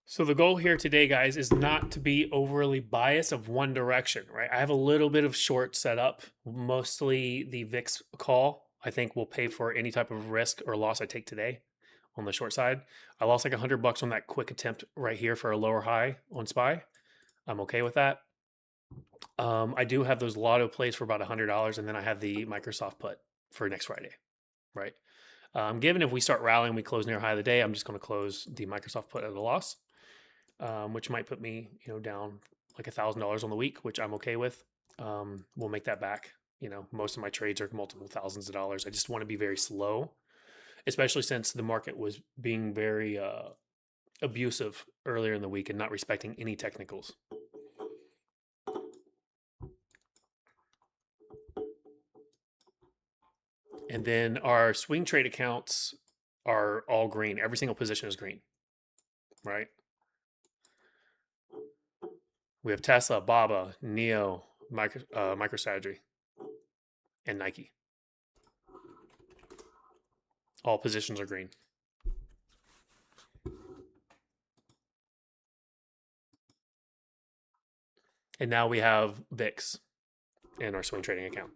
So the goal here today, guys, is not to be overly biased of one direction, right? I have a little bit of short set up, mostly the VIX call. I think will pay for any type of risk or loss I take today on the short side. I lost like $100 on that quick attempt right here for a lower high on SPY. I'm okay with that. I do have those lotto plays for about $100, and then I have the Microsoft put for next Friday, right? Given if we start rallying, we close near high of the day, I'm just going to close the Microsoft put at a loss. Which might put me, down like $1,000 on the week, which I'm okay with. We'll make that back. Most of my trades are multiple thousands of dollars. I just want to be very slow, especially since the market was being very abusive earlier in the week and not respecting any technicals. And then our swing trade accounts are all green. Every single position is green, right? We have Tesla, Baba, Neo, MicroStrategy. and Nike. All positions are green. And now we have VIX in our swing trading account.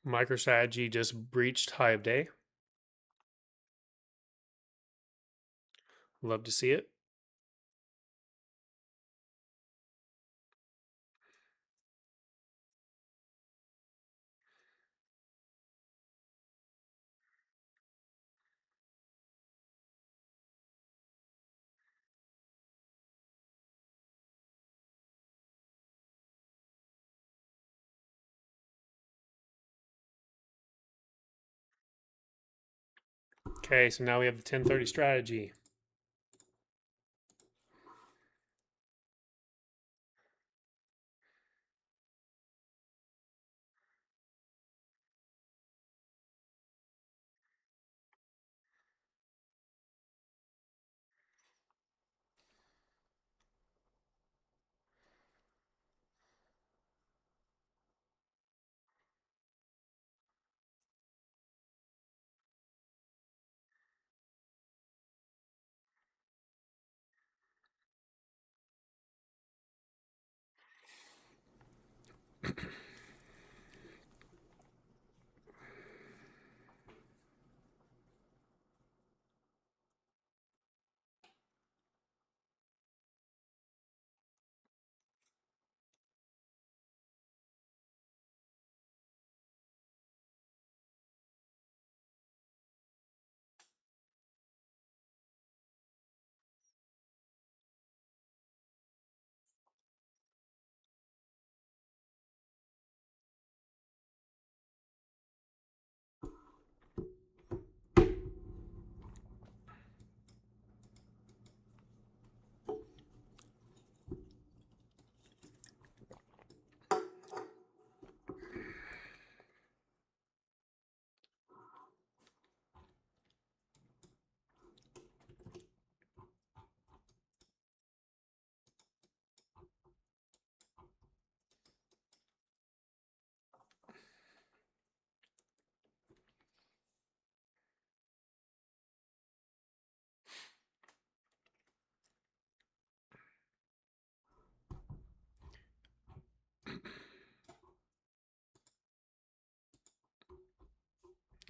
MicroStrategy just breached high of day. Love to see it. Okay, so now we have the 1030 strategy.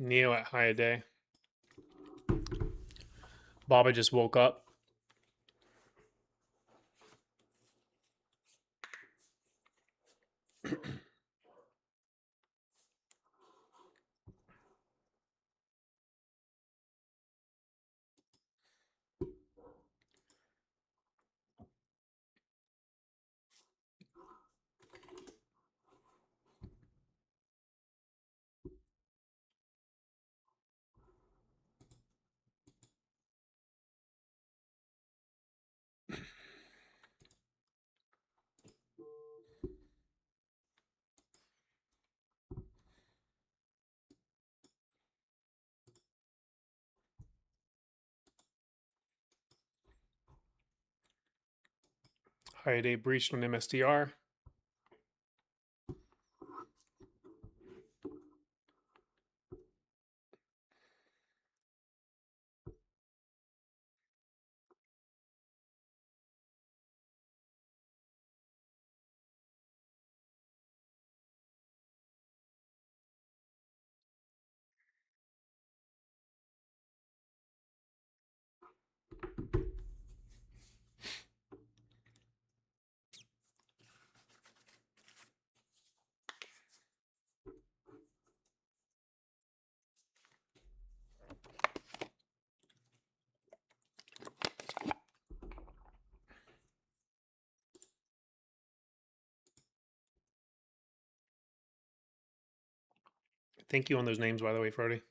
Neo at high of day. Baba just woke up. High of day breached on MSTR. Thank you on those names, by the way, Frody.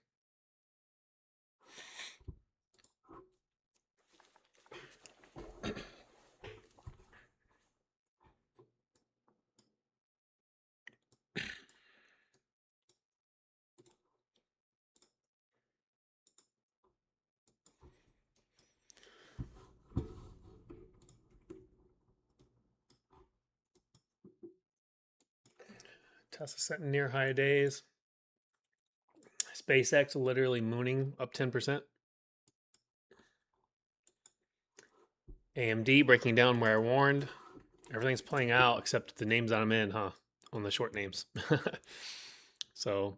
Tesla setting near high days. SpaceX literally mooning up 10%. AMD breaking down where I warned. Everything's playing out except the names that I'm in, huh? On the short names. So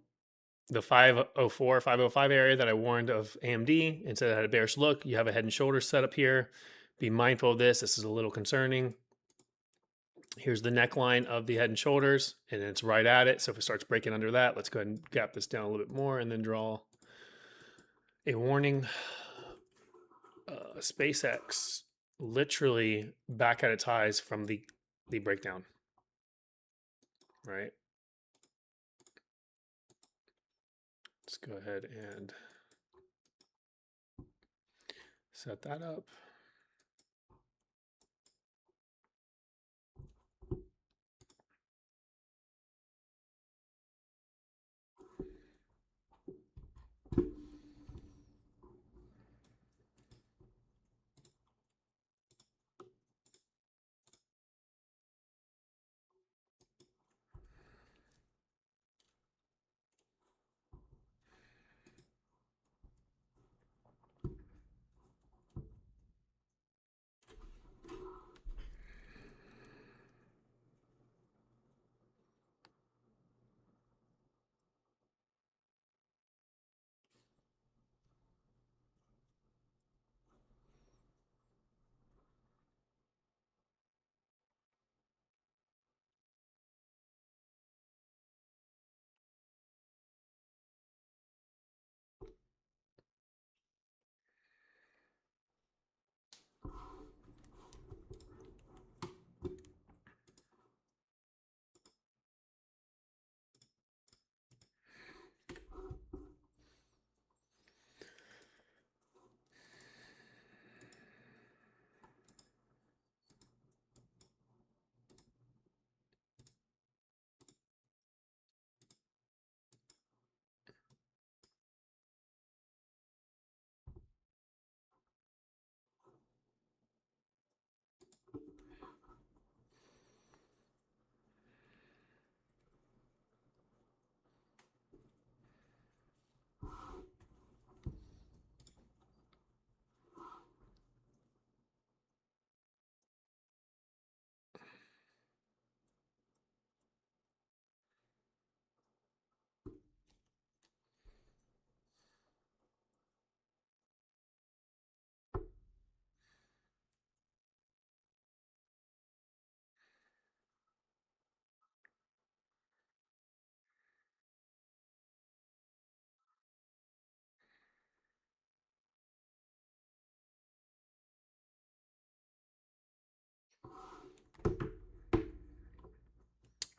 the 504, 505 area that I warned of AMD and said I had a bearish look. You have a head and shoulders set up here. Be mindful of this. This is a little concerning. Here's the neckline of the head and shoulders, and it's right at it. So if it starts breaking under that, let's go ahead and gap this down a little bit more and then draw a warning. SpaceX literally back at its highs from the breakdown, right? Let's go ahead and set that up.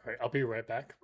All right, I'll be right back.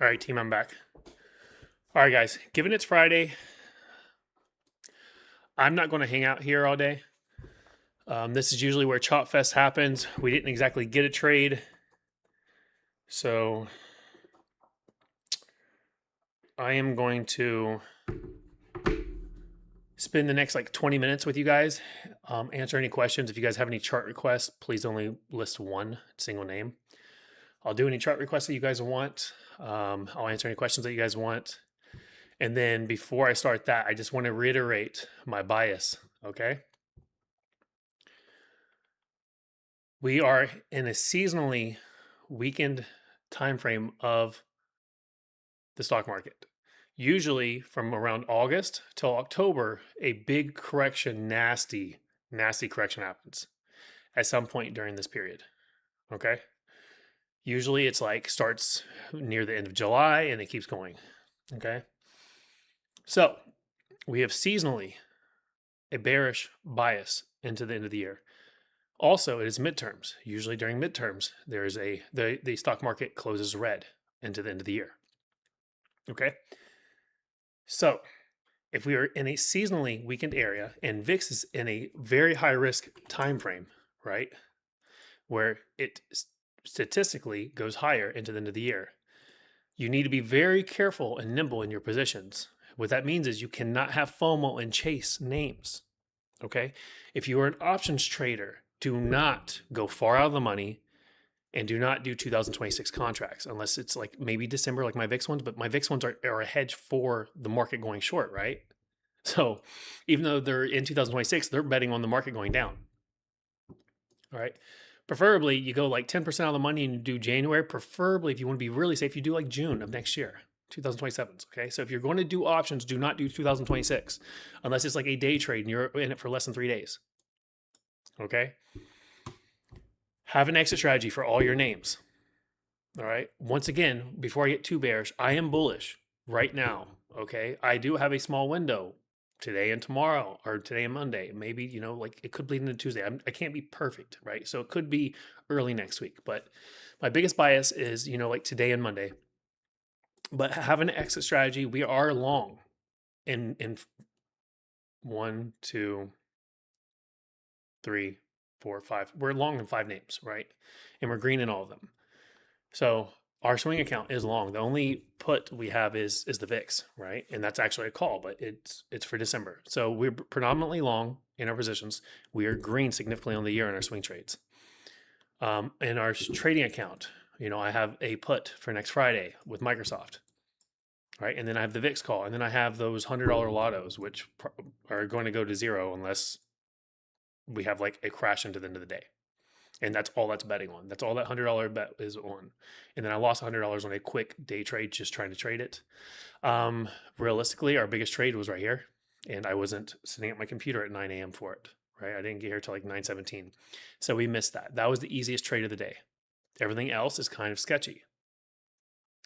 All right, team, I'm back. All right, guys, given it's Friday, I'm not going to hang out here all day. This is usually where Chop Fest happens. We didn't exactly get a trade, so I am going to spend the next like 20 minutes with you guys, answer any questions. If you guys have any chart requests, please only list one single name. I'll do any chart requests that you guys want. I'll answer any questions that you guys want. And then before I start that, I just want to reiterate my bias, okay? We are in a seasonally weakened time frame of the stock market. Usually from around August till October, a big correction, nasty correction happens at some point during this period, okay? Usually it's like starts near the end of July and it keeps going, okay? So we have seasonally a bearish bias into the end of the year. Also, it is midterms. Usually during midterms, there is the stock market closes red into the end of the year. Okay. So if we are in a seasonally weakened area and VIX is in a very high risk time frame, right, where it statistically goes higher into the end of the year, you need to be very careful and nimble in your positions. What that means is you cannot have FOMO and chase names. Okay. If you are an options trader, do not go far out of the money and do not do 2026 contracts unless it's like maybe December, like my VIX ones, but my VIX ones are a hedge for the market going short, right? So even though they're in 2026, they're betting on the market going down. All right. Preferably you go like 10% of the money and you do January. Preferably if you want to be really safe, you do like June of next year. 2027s. Okay. So if you're going to do options, do not do 2026 unless it's like a day trade and you're in it for less than 3 days. Okay. Have an exit strategy for all your names. All right. Once again, before I get too bearish, I am bullish right now. Okay. I do have a small window today and tomorrow, or today and Monday. Maybe, like it could bleed into Tuesday. I can't be perfect. Right. So it could be early next week. But my biggest bias is, like today and Monday. But have an exit strategy. We are long in 1, 2, 3, 4, 5. We're long in 5 names, right? And we're green in all of them. So our swing account is long. The only put we have is the VIX, right? And that's actually a call, but it's for December. So we're predominantly long in our positions. We are green significantly on the year in our swing trades. In our trading account, I have a put for next Friday with Microsoft, right? And then I have the VIX call, and then I have those $100 lottos, which are going to go to zero unless we have like a crash into the end of the day. And that's all that's betting on. That's all that $100 bet is on. And then I lost $100 on a quick day trade just trying to trade it. Realistically, our biggest trade was right here. And I wasn't sitting at my computer at 9 a.m. for it, right? I didn't get here till like 9:17. So we missed that. That was the easiest trade of the day. Everything else is kind of sketchy.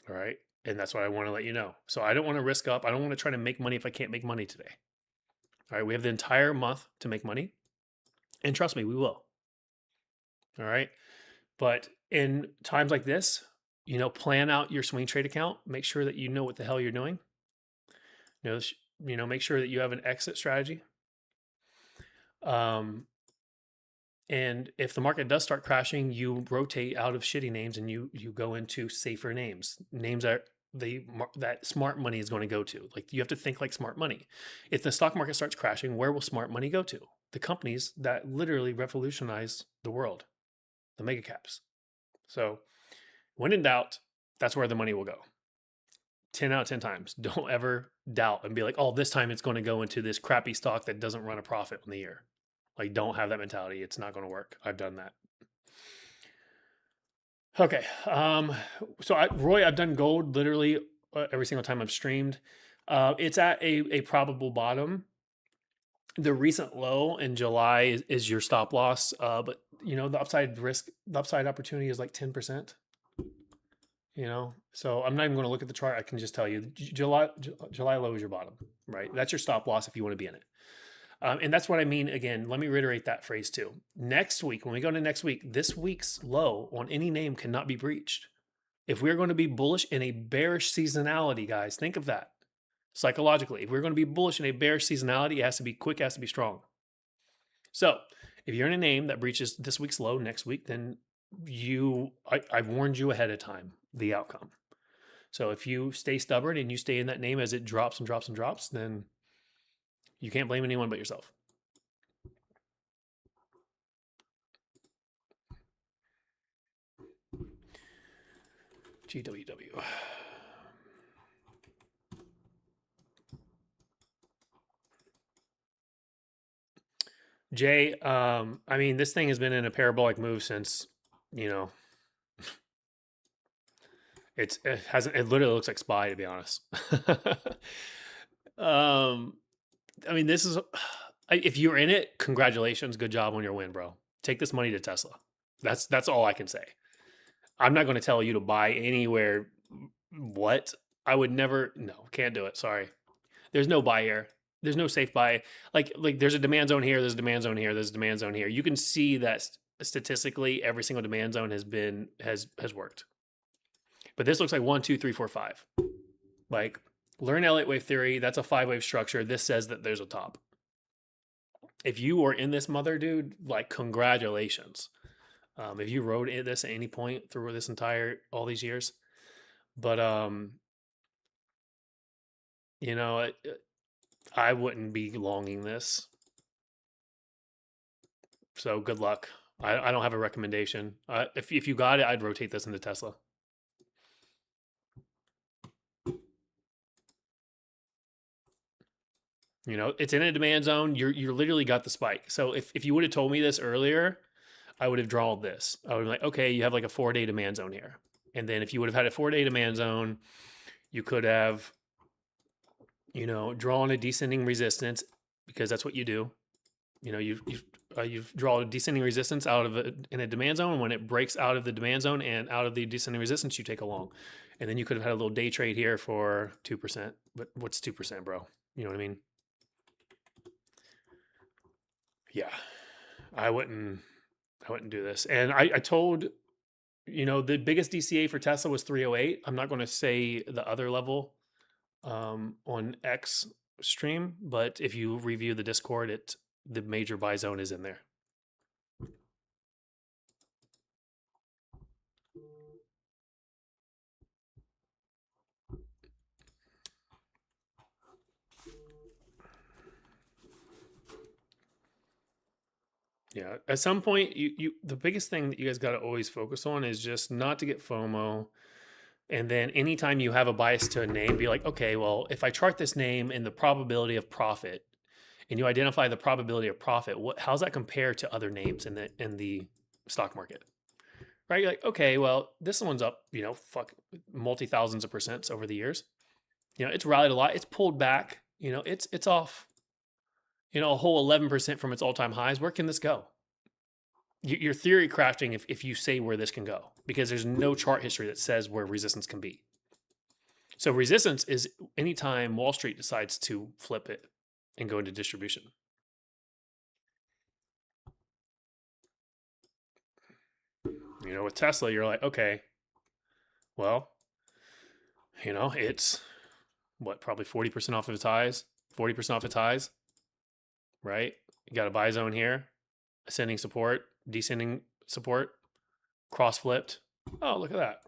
All right. And that's what I want to let you know. So I don't want to risk up. I don't want to try to make money if I can't make money today. All right. We have the entire month to make money. And trust me, we will. All right. But in times like this, plan out your swing trade account. Make sure that you know what the hell you're doing. Make sure that you have an exit strategy. And if the market does start crashing, you rotate out of shitty names and you go into safer names that that smart money is going to go to. Like you have to think like smart money. If the stock market starts crashing, where will smart money go to? The companies that literally revolutionize the world, the mega caps. So when in doubt, that's where the money will go. 10 out of 10 times. Don't ever doubt and be like, oh, this time it's going to go into this crappy stock that doesn't run a profit on the year. Like, don't have that mentality. It's not going to work. I've done that. Okay. So Roy, I've done gold literally every single time I've streamed. It's at a probable bottom. The recent low in July is your stop loss. But the upside opportunity is like 10%. So I'm not even going to look at the chart. I can just tell you July low is your bottom, right? That's your stop loss if you want to be in it. And that's what I mean. Again, let me reiterate that phrase too. Next week, when we go into next week, this week's low on any name cannot be breached. If we're going to be bullish in a bearish seasonality, guys, think of that psychologically. If we're going to be bullish in a bearish seasonality, it has to be quick, it has to be strong. So if you're in a name that breaches this week's low next week, then I've warned you ahead of time the outcome. So if you stay stubborn and you stay in that name as it drops and drops and drops, then you can't blame anyone but yourself. GWW. Jay, I mean, this thing has been in a parabolic move since, you know, it literally looks like SPY, to be honest. I mean, this is, if you're in it, congratulations, good job on your win, bro. Take this money to Tesla. That's all I can say. I'm not going to tell you to buy anywhere. What? I would never, no, can't do it. Sorry. There's no buy here. There's no safe buy. Like there's a demand zone here, there's a demand zone here, there's a demand zone here. You can see that statistically every single demand zone has worked. But this looks like 1, 2, 3, 4, 5. Like, learn Elliott wave theory. That's a 5-wave structure. This says that there's a top. If you were in this mother, dude, like, congratulations. If you rode this at any point through this all these years, but you know, I wouldn't be longing this. So good luck. I don't have a recommendation. If you got it, I'd rotate this into Tesla. You know, it's in a demand zone. You're literally got the spike. So if you would have told me this earlier, I would have drawn this. I would be like, okay, you have like a 4-day demand zone here. And then if you would have had a 4-day demand zone, you could have, you know, drawn a descending resistance, because that's what you do. You know, you draw a descending resistance out of in a demand zone. When it breaks out of the demand zone and out of the descending resistance, you take a long. And then you could have had a little day trade here for 2%. But what's 2%, bro? You know what I mean? Yeah, I wouldn't do this. And I told, you know, the biggest DCA for Tesla was 308. I'm not going to say the other level on X stream, but if you review the Discord, the major buy zone is in there. Yeah, at some point, the biggest thing that you guys got to always focus on is just not to get FOMO. And then anytime you have a bias to a name, be like, okay, well, if I chart this name and the probability of profit, and you identify the probability of profit, how's that compare to other names in the stock market? Right? You're like, okay, well, this one's up, you know, multi thousands of percents over the years. You know, it's rallied a lot. It's pulled back. You know, it's off, you know, a whole 11% from its all-time highs. Where can this go? Your theory crafting if you say where this can go, because there's no chart history that says where resistance can be. So resistance is anytime Wall Street decides to flip it and go into distribution. You know, with Tesla, you're like, okay, well, you know, it's what, probably 40% off of its highs, 40% off its highs, right? You got a buy zone here, ascending support, descending support, cross flipped. Oh, look at that.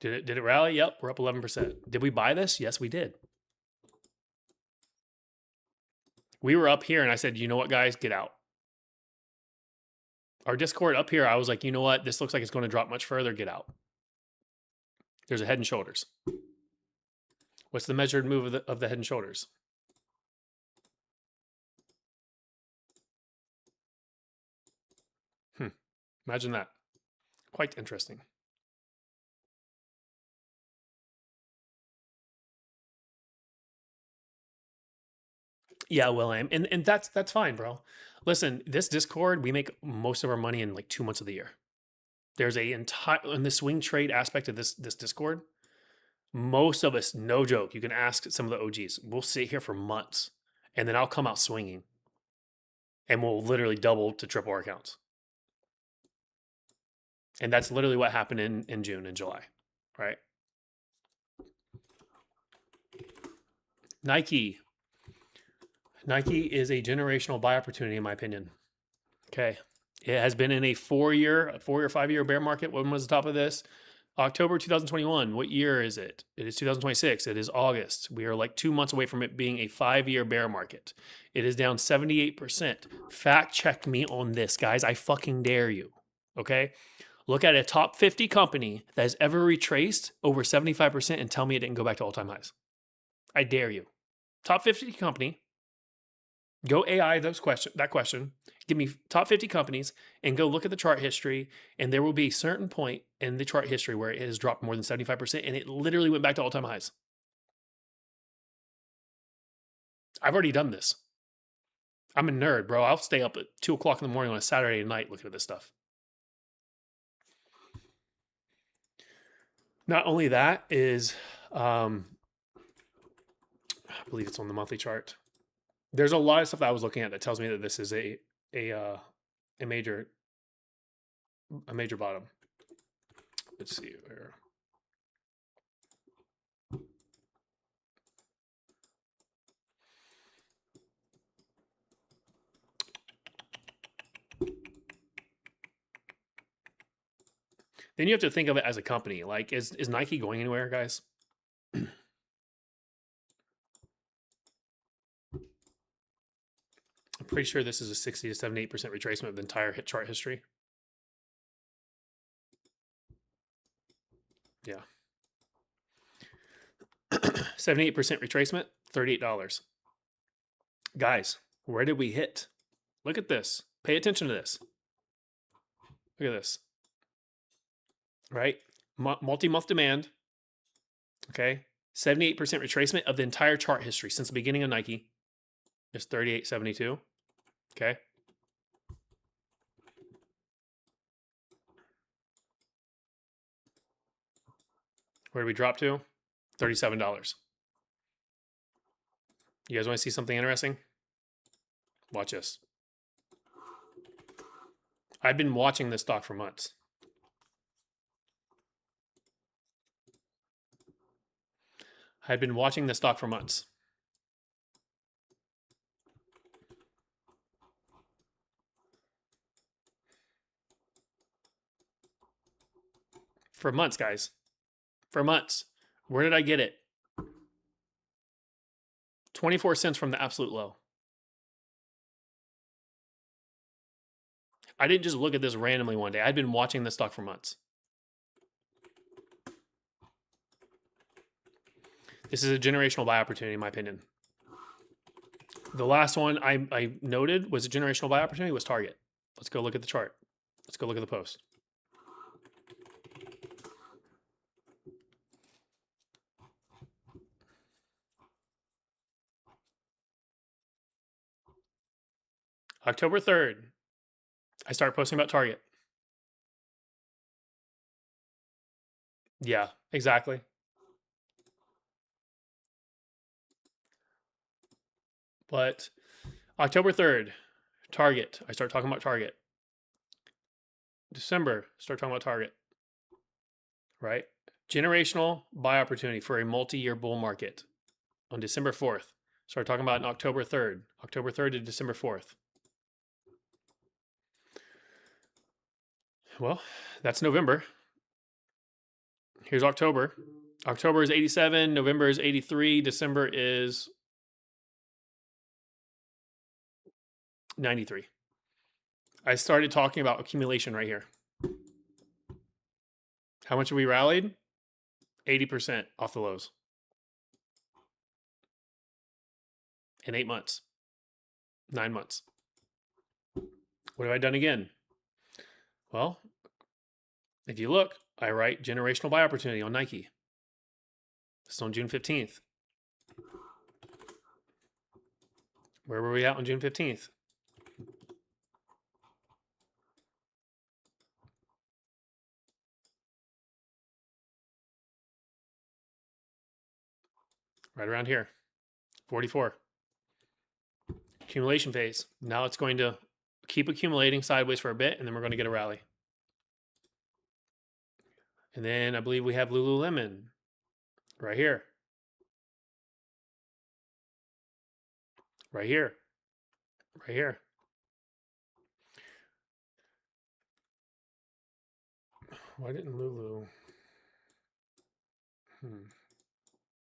Did it rally? Yep, we're up 11%. Did we buy this? Yes, we did. We were up here and I said, you know what, guys, get out. Our Discord up here, I was like, you know what, this looks like it's going to drop much further, get out. There's a head and shoulders. What's the measured move of the head and shoulders? Imagine that. Quite interesting. Yeah, Will.i.am. And that's fine, bro. Listen, this Discord, we make most of our money in like 2 months of the year. There's in the swing trade aspect of this Discord, most of us, no joke, you can ask some of the OGs, we'll sit here for months and then I'll come out swinging and we'll literally double to triple our accounts. And that's literally what happened in June and July, right? Nike. Nike is a generational buy opportunity, in my opinion. Okay. It has been in a 4 or 5 year bear market. When was the top of this? October 2021. What year is it? It is 2026. It is August. We are like 2 months away from it being a 5 year bear market. It is down 78%. Fact check me on this, guys. I fucking dare you. Okay. Look at a top 50 company that has ever retraced over 75% and tell me it didn't go back to all time highs. I dare you. Top 50 company. Go AI that question. Give me top 50 companies and go look at the chart history. And there will be a certain point in the chart history where it has dropped more than 75% and it literally went back to all time highs. I've already done this. I'm a nerd, bro. I'll stay up at 2 o'clock in the morning on a Saturday night looking at this stuff. Not only that is, I believe it's on the monthly chart. There's a lot of stuff that I was looking at that tells me that this is a major bottom. Let's see where. Then you have to think of it as a company. Like, is Nike going anywhere, guys? I'm pretty sure this is a 60 to 78% retracement of the entire hit chart history. Yeah. 78% retracement, $38. Guys, where did we hit? Look at this. Pay attention to this. Look at this. Right? Multi-month demand. Okay. 78% retracement of the entire chart history since the beginning of Nike is 38.72. Okay. Where did we drop to? $37. You guys want to see something interesting? Watch this. I've been watching this stock for months. I've been watching this stock for months. For months, guys. For months. Where did I get it? 24 cents from the absolute low. I didn't just look at this randomly one day. I'd been watching this stock for months. This is a generational buy opportunity, in my opinion. The last one I noted was a generational buy opportunity was Target. Let's go look at the chart. Let's go look at the post. October 3rd, I started posting about Target. Yeah, exactly. But October 3rd, Target. I start talking about Target. December, start talking about Target. Right? Generational buy opportunity for a multi-year bull market on December 4th. Start talking about it on October 3rd. October 3rd to December 4th. Well, that's November. Here's October. October is 87, November is 83, December is 93. I started talking about accumulation right here. How much have we rallied? 80% off the lows. In 8 months. 9 months. What have I done again? Well, if you look, I write generational buy opportunity on Nike. This is on June 15th. Where were we at on June 15th? Right around here, 44. Accumulation phase. Now it's going to keep accumulating sideways for a bit, and then we're going to get a rally. And then I believe we have Lululemon right here. Right here. Right here. Why didn't Lulu?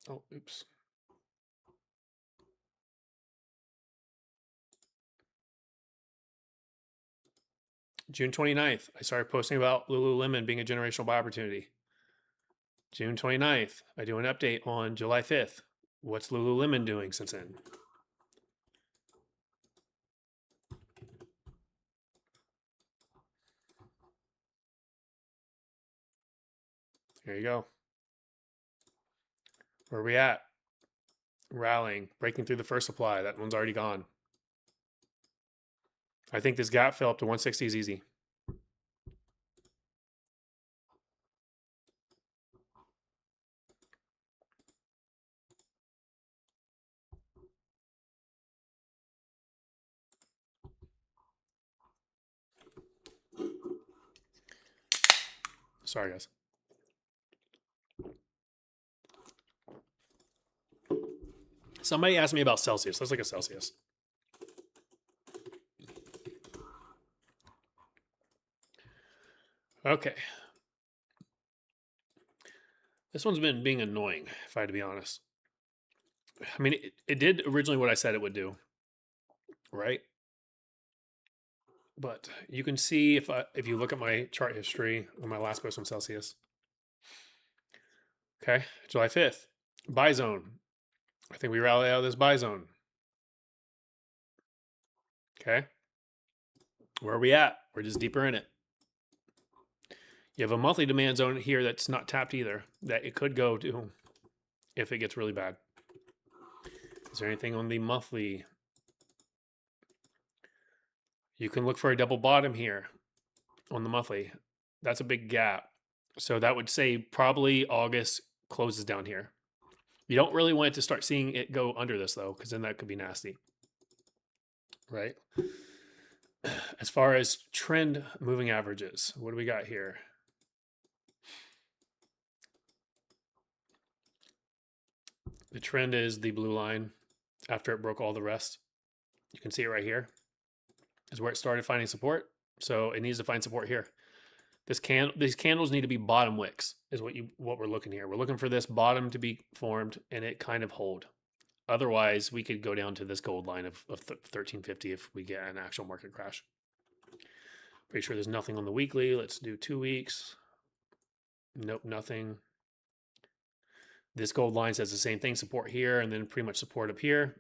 Oh, oops. June 29th, I started posting about Lululemon being a generational buy opportunity. June 29th, I do an update on July 5th. What's Lululemon doing since then? There you go. Where are we at? Rallying, breaking through the first supply. That one's already gone. I think this gap fill up to 160 is easy. Sorry, guys. Somebody asked me about Celsius. Let's look at Celsius. Okay. This one's been being annoying, if I had to be honest. I mean, it did originally what I said it would do, right? But you can see if you look at my chart history on my last post on Celsius. Okay, July 5th, buy zone. I think we rally out of this buy zone. Okay, where are we at? We're just deeper in it. You have a monthly demand zone here that's not tapped either, that it could go to if it gets really bad. Is there anything on the monthly? You can look for a double bottom here on the monthly. That's a big gap. So that would say probably August closes down here. You don't really want it to start seeing it go under this though, because then that could be nasty, right? As far as trend moving averages, what do we got here? The trend is the blue line after it broke all the rest. You can see it right here is where it started finding support. So it needs to find support here. These candles need to be bottom wicks is what we're looking here. We're looking for this bottom to be formed and it kind of hold. Otherwise, we could go down to this gold line of 1350 if we get an actual market crash. Pretty sure there's nothing on the weekly. Let's do 2 weeks. Nope, nothing. This gold line says the same thing, support here, and then pretty much support up here.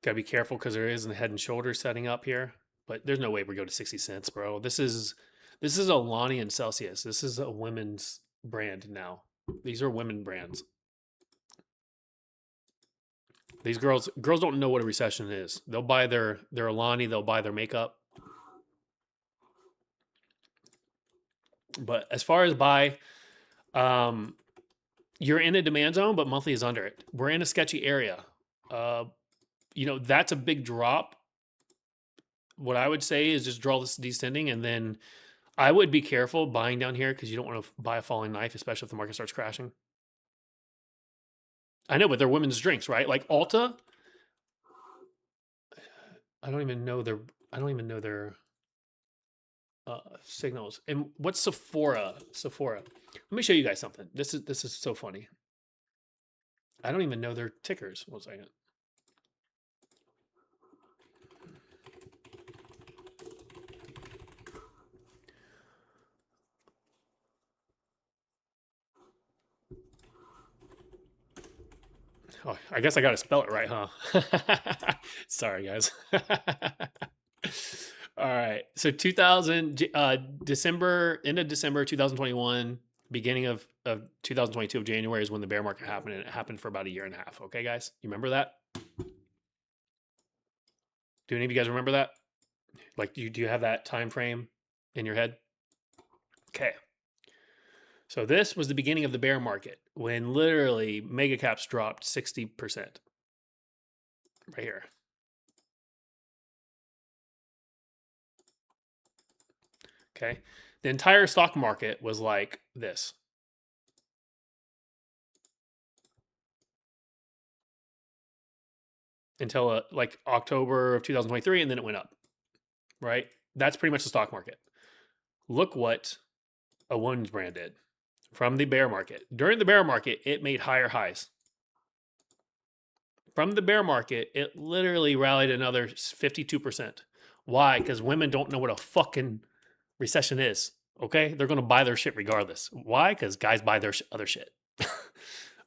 Gotta be careful because there is a head and shoulders setting up here, but there's no way we go to 60 cents, bro. This is Alani and Celsius. This is a women's brand now. These are women brands. These girls don't know what a recession is. They'll buy their Alani, they'll buy their makeup. But as far as buy, you're in a demand zone, but monthly is under it. We're in a sketchy area. You know, that's a big drop. What I would say is just draw this descending, and then I would be careful buying down here because you don't want to buy a falling knife, especially if the market starts crashing. I know, but they're women's drinks, right? Like Ulta. I don't even know their signals. And what's Sephora? Sephora. Let me show you guys something. This is so funny. I don't even know their tickers. 1 second. Oh, I guess I got to spell it right, huh? Sorry, guys. All right. So 2000 December, end of December 2021, beginning of 2022 of January is when the bear market happened, and it happened for about a year and a half. Okay, guys, you remember that? Do any of you guys remember that? Like, do you have that time frame in your head? Okay. So this was the beginning of the bear market when literally mega caps dropped 60%. Right here. Okay. The entire stock market was like this. Until like October of 2023, and then it went up, right? That's pretty much the stock market. Look what a women's brand did from the bear market. During the bear market, it made higher highs. From the bear market, it literally rallied another 52%. Why? Because women don't know what a fucking recession is. Okay? They're going to buy their shit regardless. Why? Because guys buy their other shit.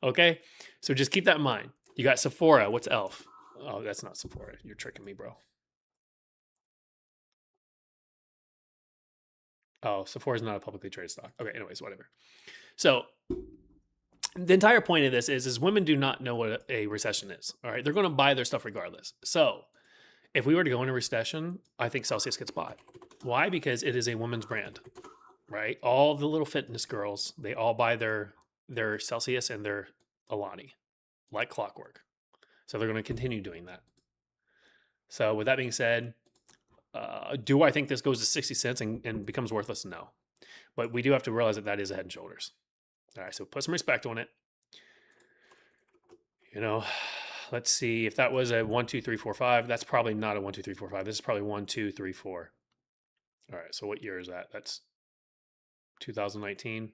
Okay? So just keep that in mind. You got Sephora. What's Elf? Oh, that's not Sephora. You're tricking me, bro. Oh, Sephora is not a publicly traded stock. Okay, anyways, whatever. So the entire point of this is women do not know what a recession is. All right, they're going to buy their stuff regardless. So if we were to go into recession, I think Celsius gets bought. Why? Because it is a women's brand, right? All the little fitness girls, they all buy their Celsius and their Alani like clockwork. So they're going to continue doing that. So with that being said, do I think this goes to 60 cents and becomes worthless? No. But we do have to realize that is a Head and Shoulders. All right, so put some respect on it. You know, let's see if that was a 1, 2, 3, 4, 5. That's probably not a 1, 2, 3, 4, 5. This is probably 1, 2, 3, 4. All right, so what year is that? That's 2019.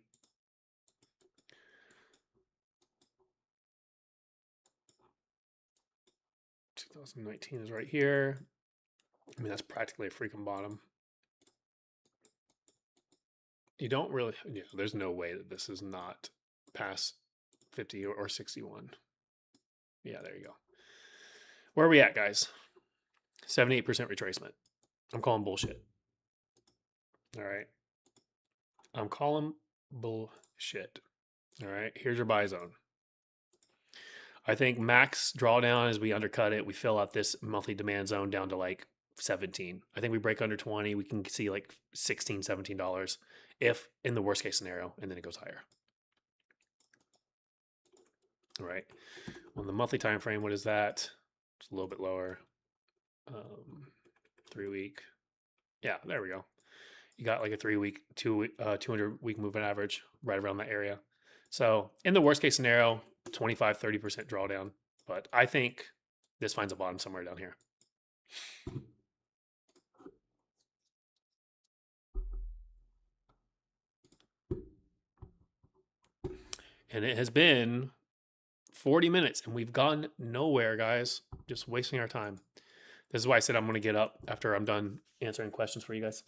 Is right here. I mean, that's practically a freaking bottom. You don't really, there's no way that this is not past 50 or 61. Yeah, there you go. Where are we at, guys? 78% retracement. I'm calling bullshit. All right. I'm calling bullshit. All right. Here's your buy zone. I think max drawdown as we undercut it, we fill out this monthly demand zone down to like 17. I think we break under 20, we can see like $16, $17 if in the worst case scenario, and then it goes higher. All right. On the monthly time frame, what is that? It's a little bit lower. 3 week. Yeah, there we go. You got like a 3 week, 200 week moving average right around that area. So in the worst case scenario, 25, 30% drawdown. But I think this finds a bottom somewhere down here. And it has been 40 minutes and we've gone nowhere, guys. Just wasting our time. This is why I said I'm going to get up after I'm done answering questions for you guys.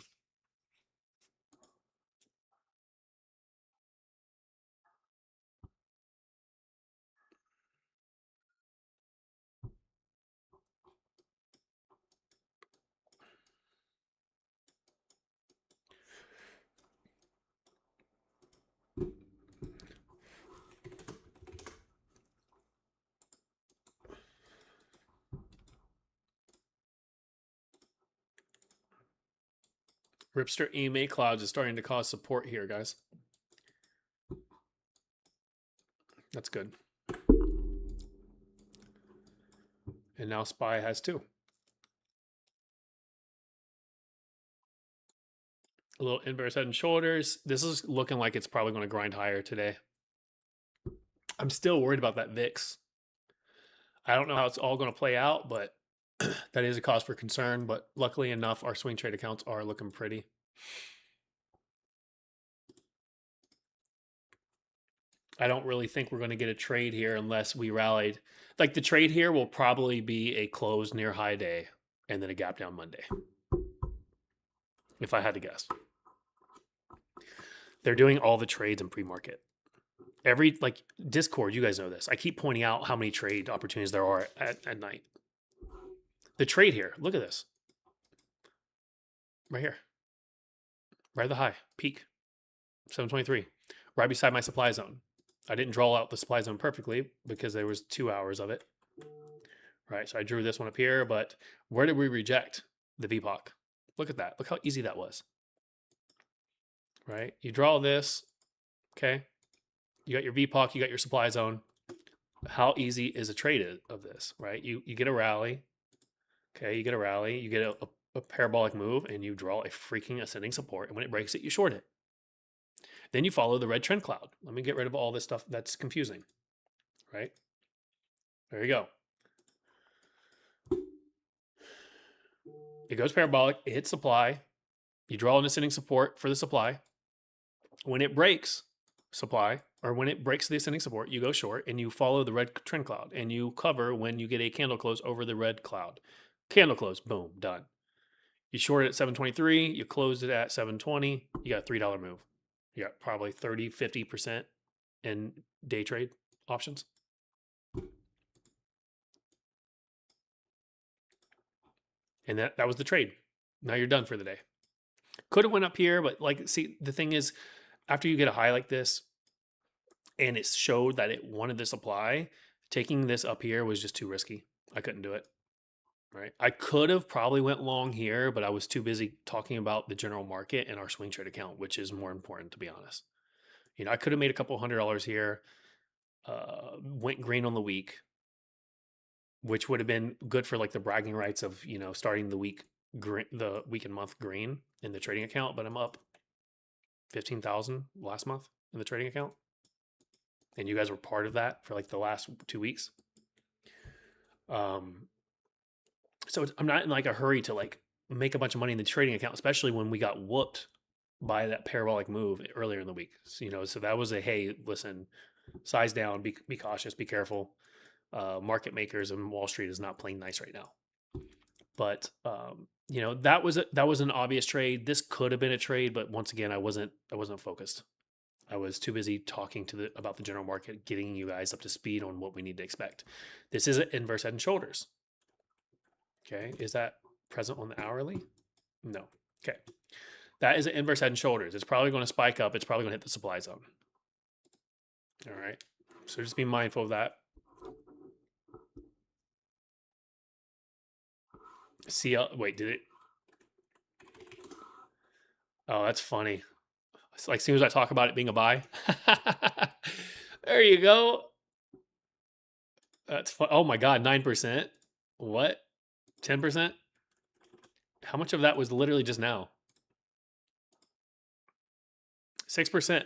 Ripster EMA clouds is starting to cause support here, guys. That's good. And now SPY has 2. A little inverse Head and Shoulders. This is looking like it's probably going to grind higher today. I'm still worried about that VIX. I don't know how it's all going to play out, but that is a cause for concern. But luckily enough, our swing trade accounts are looking pretty. I don't really think we're going to get a trade here unless we rallied. Like the trade here will probably be a close near high day and then a gap down Monday. If I had to guess. They're doing all the trades in pre-market. Every, like Discord, you guys know this. I keep pointing out how many trade opportunities there are at night. The trade here, look at this. Right here. Right at the high, peak, 723. Right beside my supply zone. I didn't draw out the supply zone perfectly because there was 2 hours of it. Right, so I drew this one up here, but where did we reject the VPOC? Look at that. Look how easy that was. Right, you draw this, okay? You got your VPOC, you got your supply zone. How easy is a trade of this, right? You get a rally, okay? You get a rally, you get a parabolic move and you draw a freaking ascending support, and when it breaks it, you short it. Then you follow the red trend cloud. Let me get rid of all this stuff that's confusing, right? There you go. It goes parabolic, it hits supply. You draw an ascending support for the supply. When it breaks supply, or when it breaks the ascending support, you go short and you follow the red trend cloud and you cover when you get a candle close over the red cloud. Candle close, boom, done. You short it at 723, you closed it at 720, you got a $3 move. You got probably 30, 50% in day trade options. And that was the trade. Now you're done for the day. Could have went up here, but like, see, the thing is, after you get a high like this, and it showed that it wanted the supply, taking this up here was just too risky. I couldn't do it. Right. I could have probably went long here, but I was too busy talking about the general market and our swing trade account, which is more important, to be honest. You know, I could have made a couple $100 here, went green on the week, which would have been good for like the bragging rights of, you know, starting the week, the week and month green in the trading account. But I'm up 15,000 last month in the trading account, and you guys were part of that for like the last 2 weeks. So I'm not in like a hurry to like make a bunch of money in the trading account, especially when we got whooped by that parabolic move earlier in the week. So, you know, so that was a, hey, listen, size down, be cautious, be careful. Market makers and Wall Street is not playing nice right now. But you know, that was an obvious trade. This could have been a trade, but once again, I wasn't focused. I was too busy talking about the general market, getting you guys up to speed on what we need to expect. This is an inverse head and shoulders. Okay, is that present on the hourly? No. Okay, that is an inverse head and shoulders. It's probably going to spike up. It's probably going to hit the supply zone. All right, so just be mindful of that. Wait, did it? Oh, that's funny. It's like as soon as I talk about it being a buy, there you go. That's fun. Oh my God, 9%. What? 10%? How much of that was literally just now? 6%.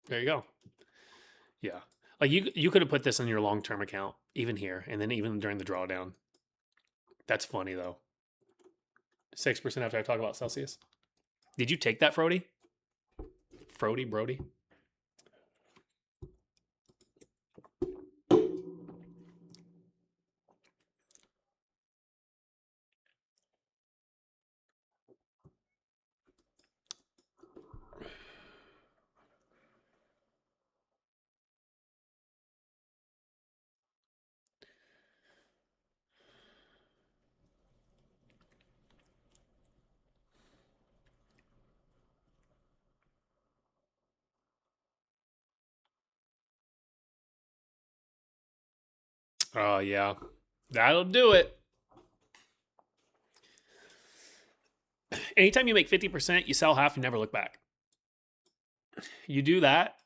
There you go. Yeah. Like you could have put this in your long-term account, even here, and then even during the drawdown. That's funny though. 6% after I talk about Celsius. Did you take that, Frody? Brody? Oh yeah. That'll do it. Anytime you make 50%, you sell half, you never look back. You do that,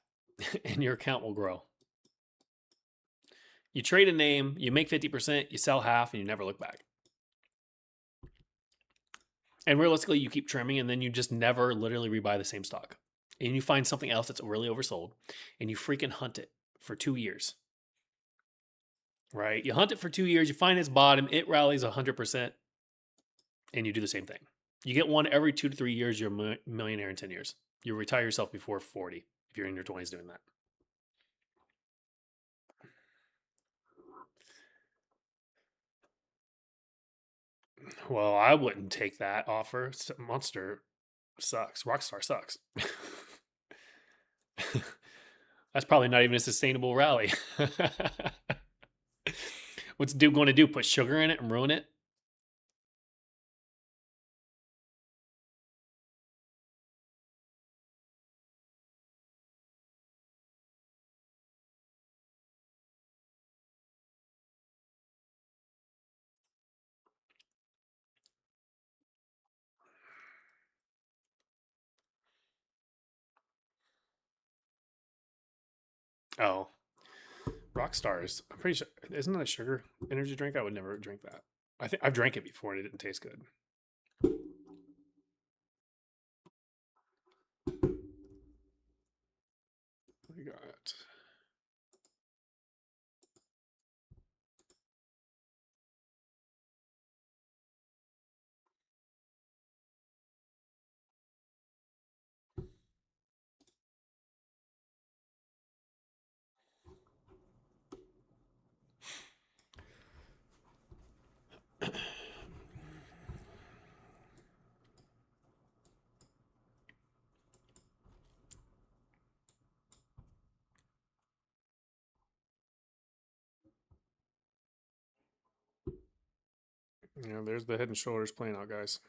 and your account will grow. You trade a name, you make 50%, you sell half, and you never look back. And realistically, you keep trimming, and then you just never literally rebuy the same stock. And you find something else that's really oversold, and you freaking hunt it for 2 years. Right? You hunt it for 2 years, you find its bottom, it rallies 100%, and you do the same thing. You get one every 2 to 3 years, you're a millionaire in 10 years. You retire yourself before 40 if you're in your 20s doing that. Well, I wouldn't take that offer. Monster sucks. Rockstar sucks. That's probably not even a sustainable rally. What's Duke going to do? Put sugar in it and ruin it? Oh, Rockstars. I'm pretty sure. Isn't that a sugar energy drink? I would never drink that. I think I've drank it before and it didn't taste good. We got there's the Head and Shoulders playing out, guys.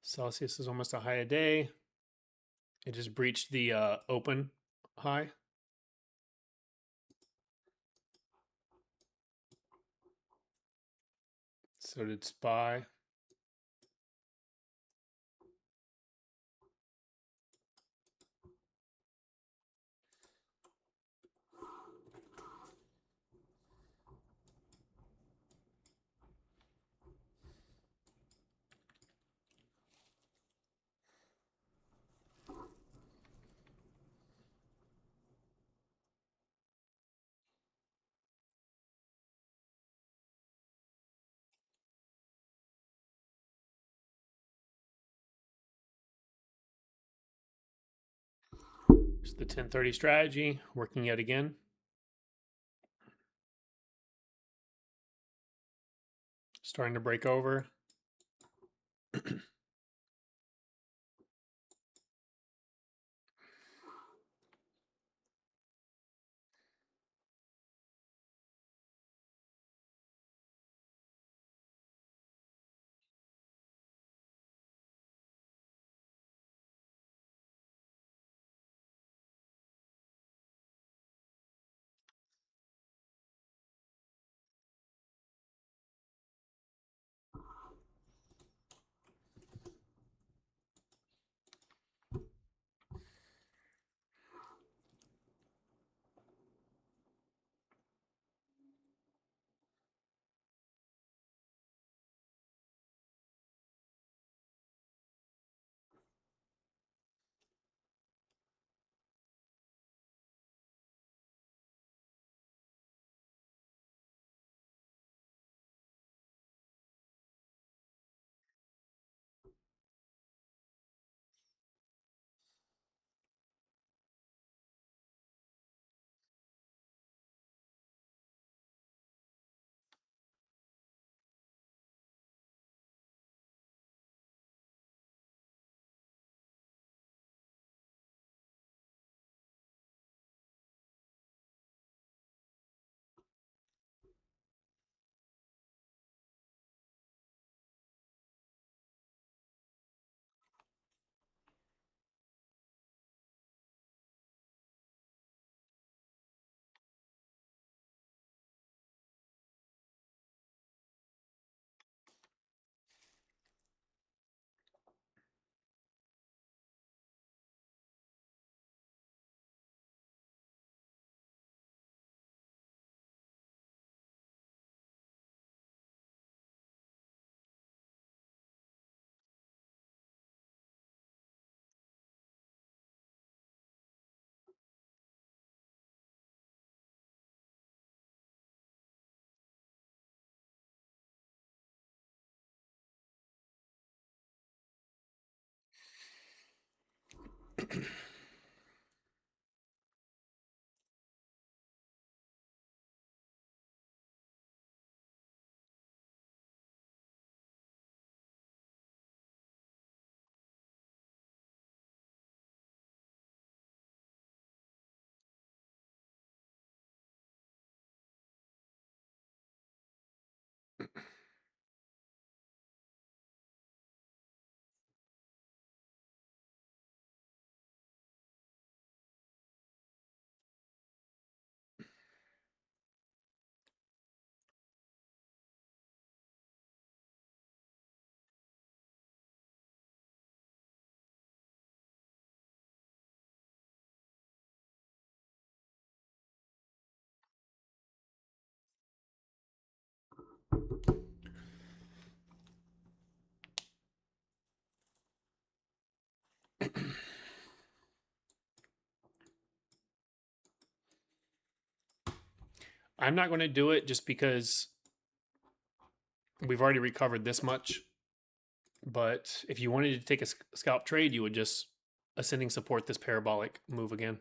Celsius is almost a high a day. It just breached the open high. So did SPY. There's the 1030 strategy working yet again. Starting to break over. I'm not going to do it just because we've already recovered this much. But if you wanted to take a scalp trade, you would just ascending support this parabolic move again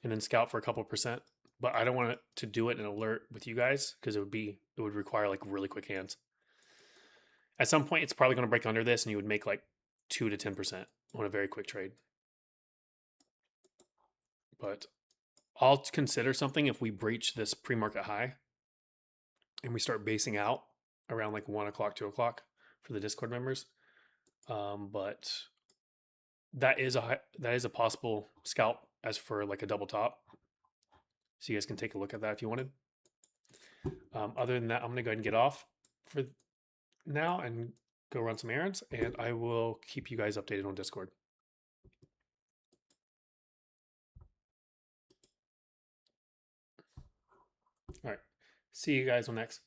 and then scalp for a couple percent. But I don't want to do it in alert with you guys because it would require like really quick hands. At some point, it's probably going to break under this, and you would make like 2 to 10% on a very quick trade. But I'll consider something if we breach this pre-market high and we start basing out around like 1 o'clock, 2 o'clock for the Discord members. But that is a possible scalp as for like a double top. So you guys can take a look at that if you wanted. Other than that, I'm gonna go ahead and get off for now and go run some errands, and I will keep you guys updated on Discord. All right. See you guys on next.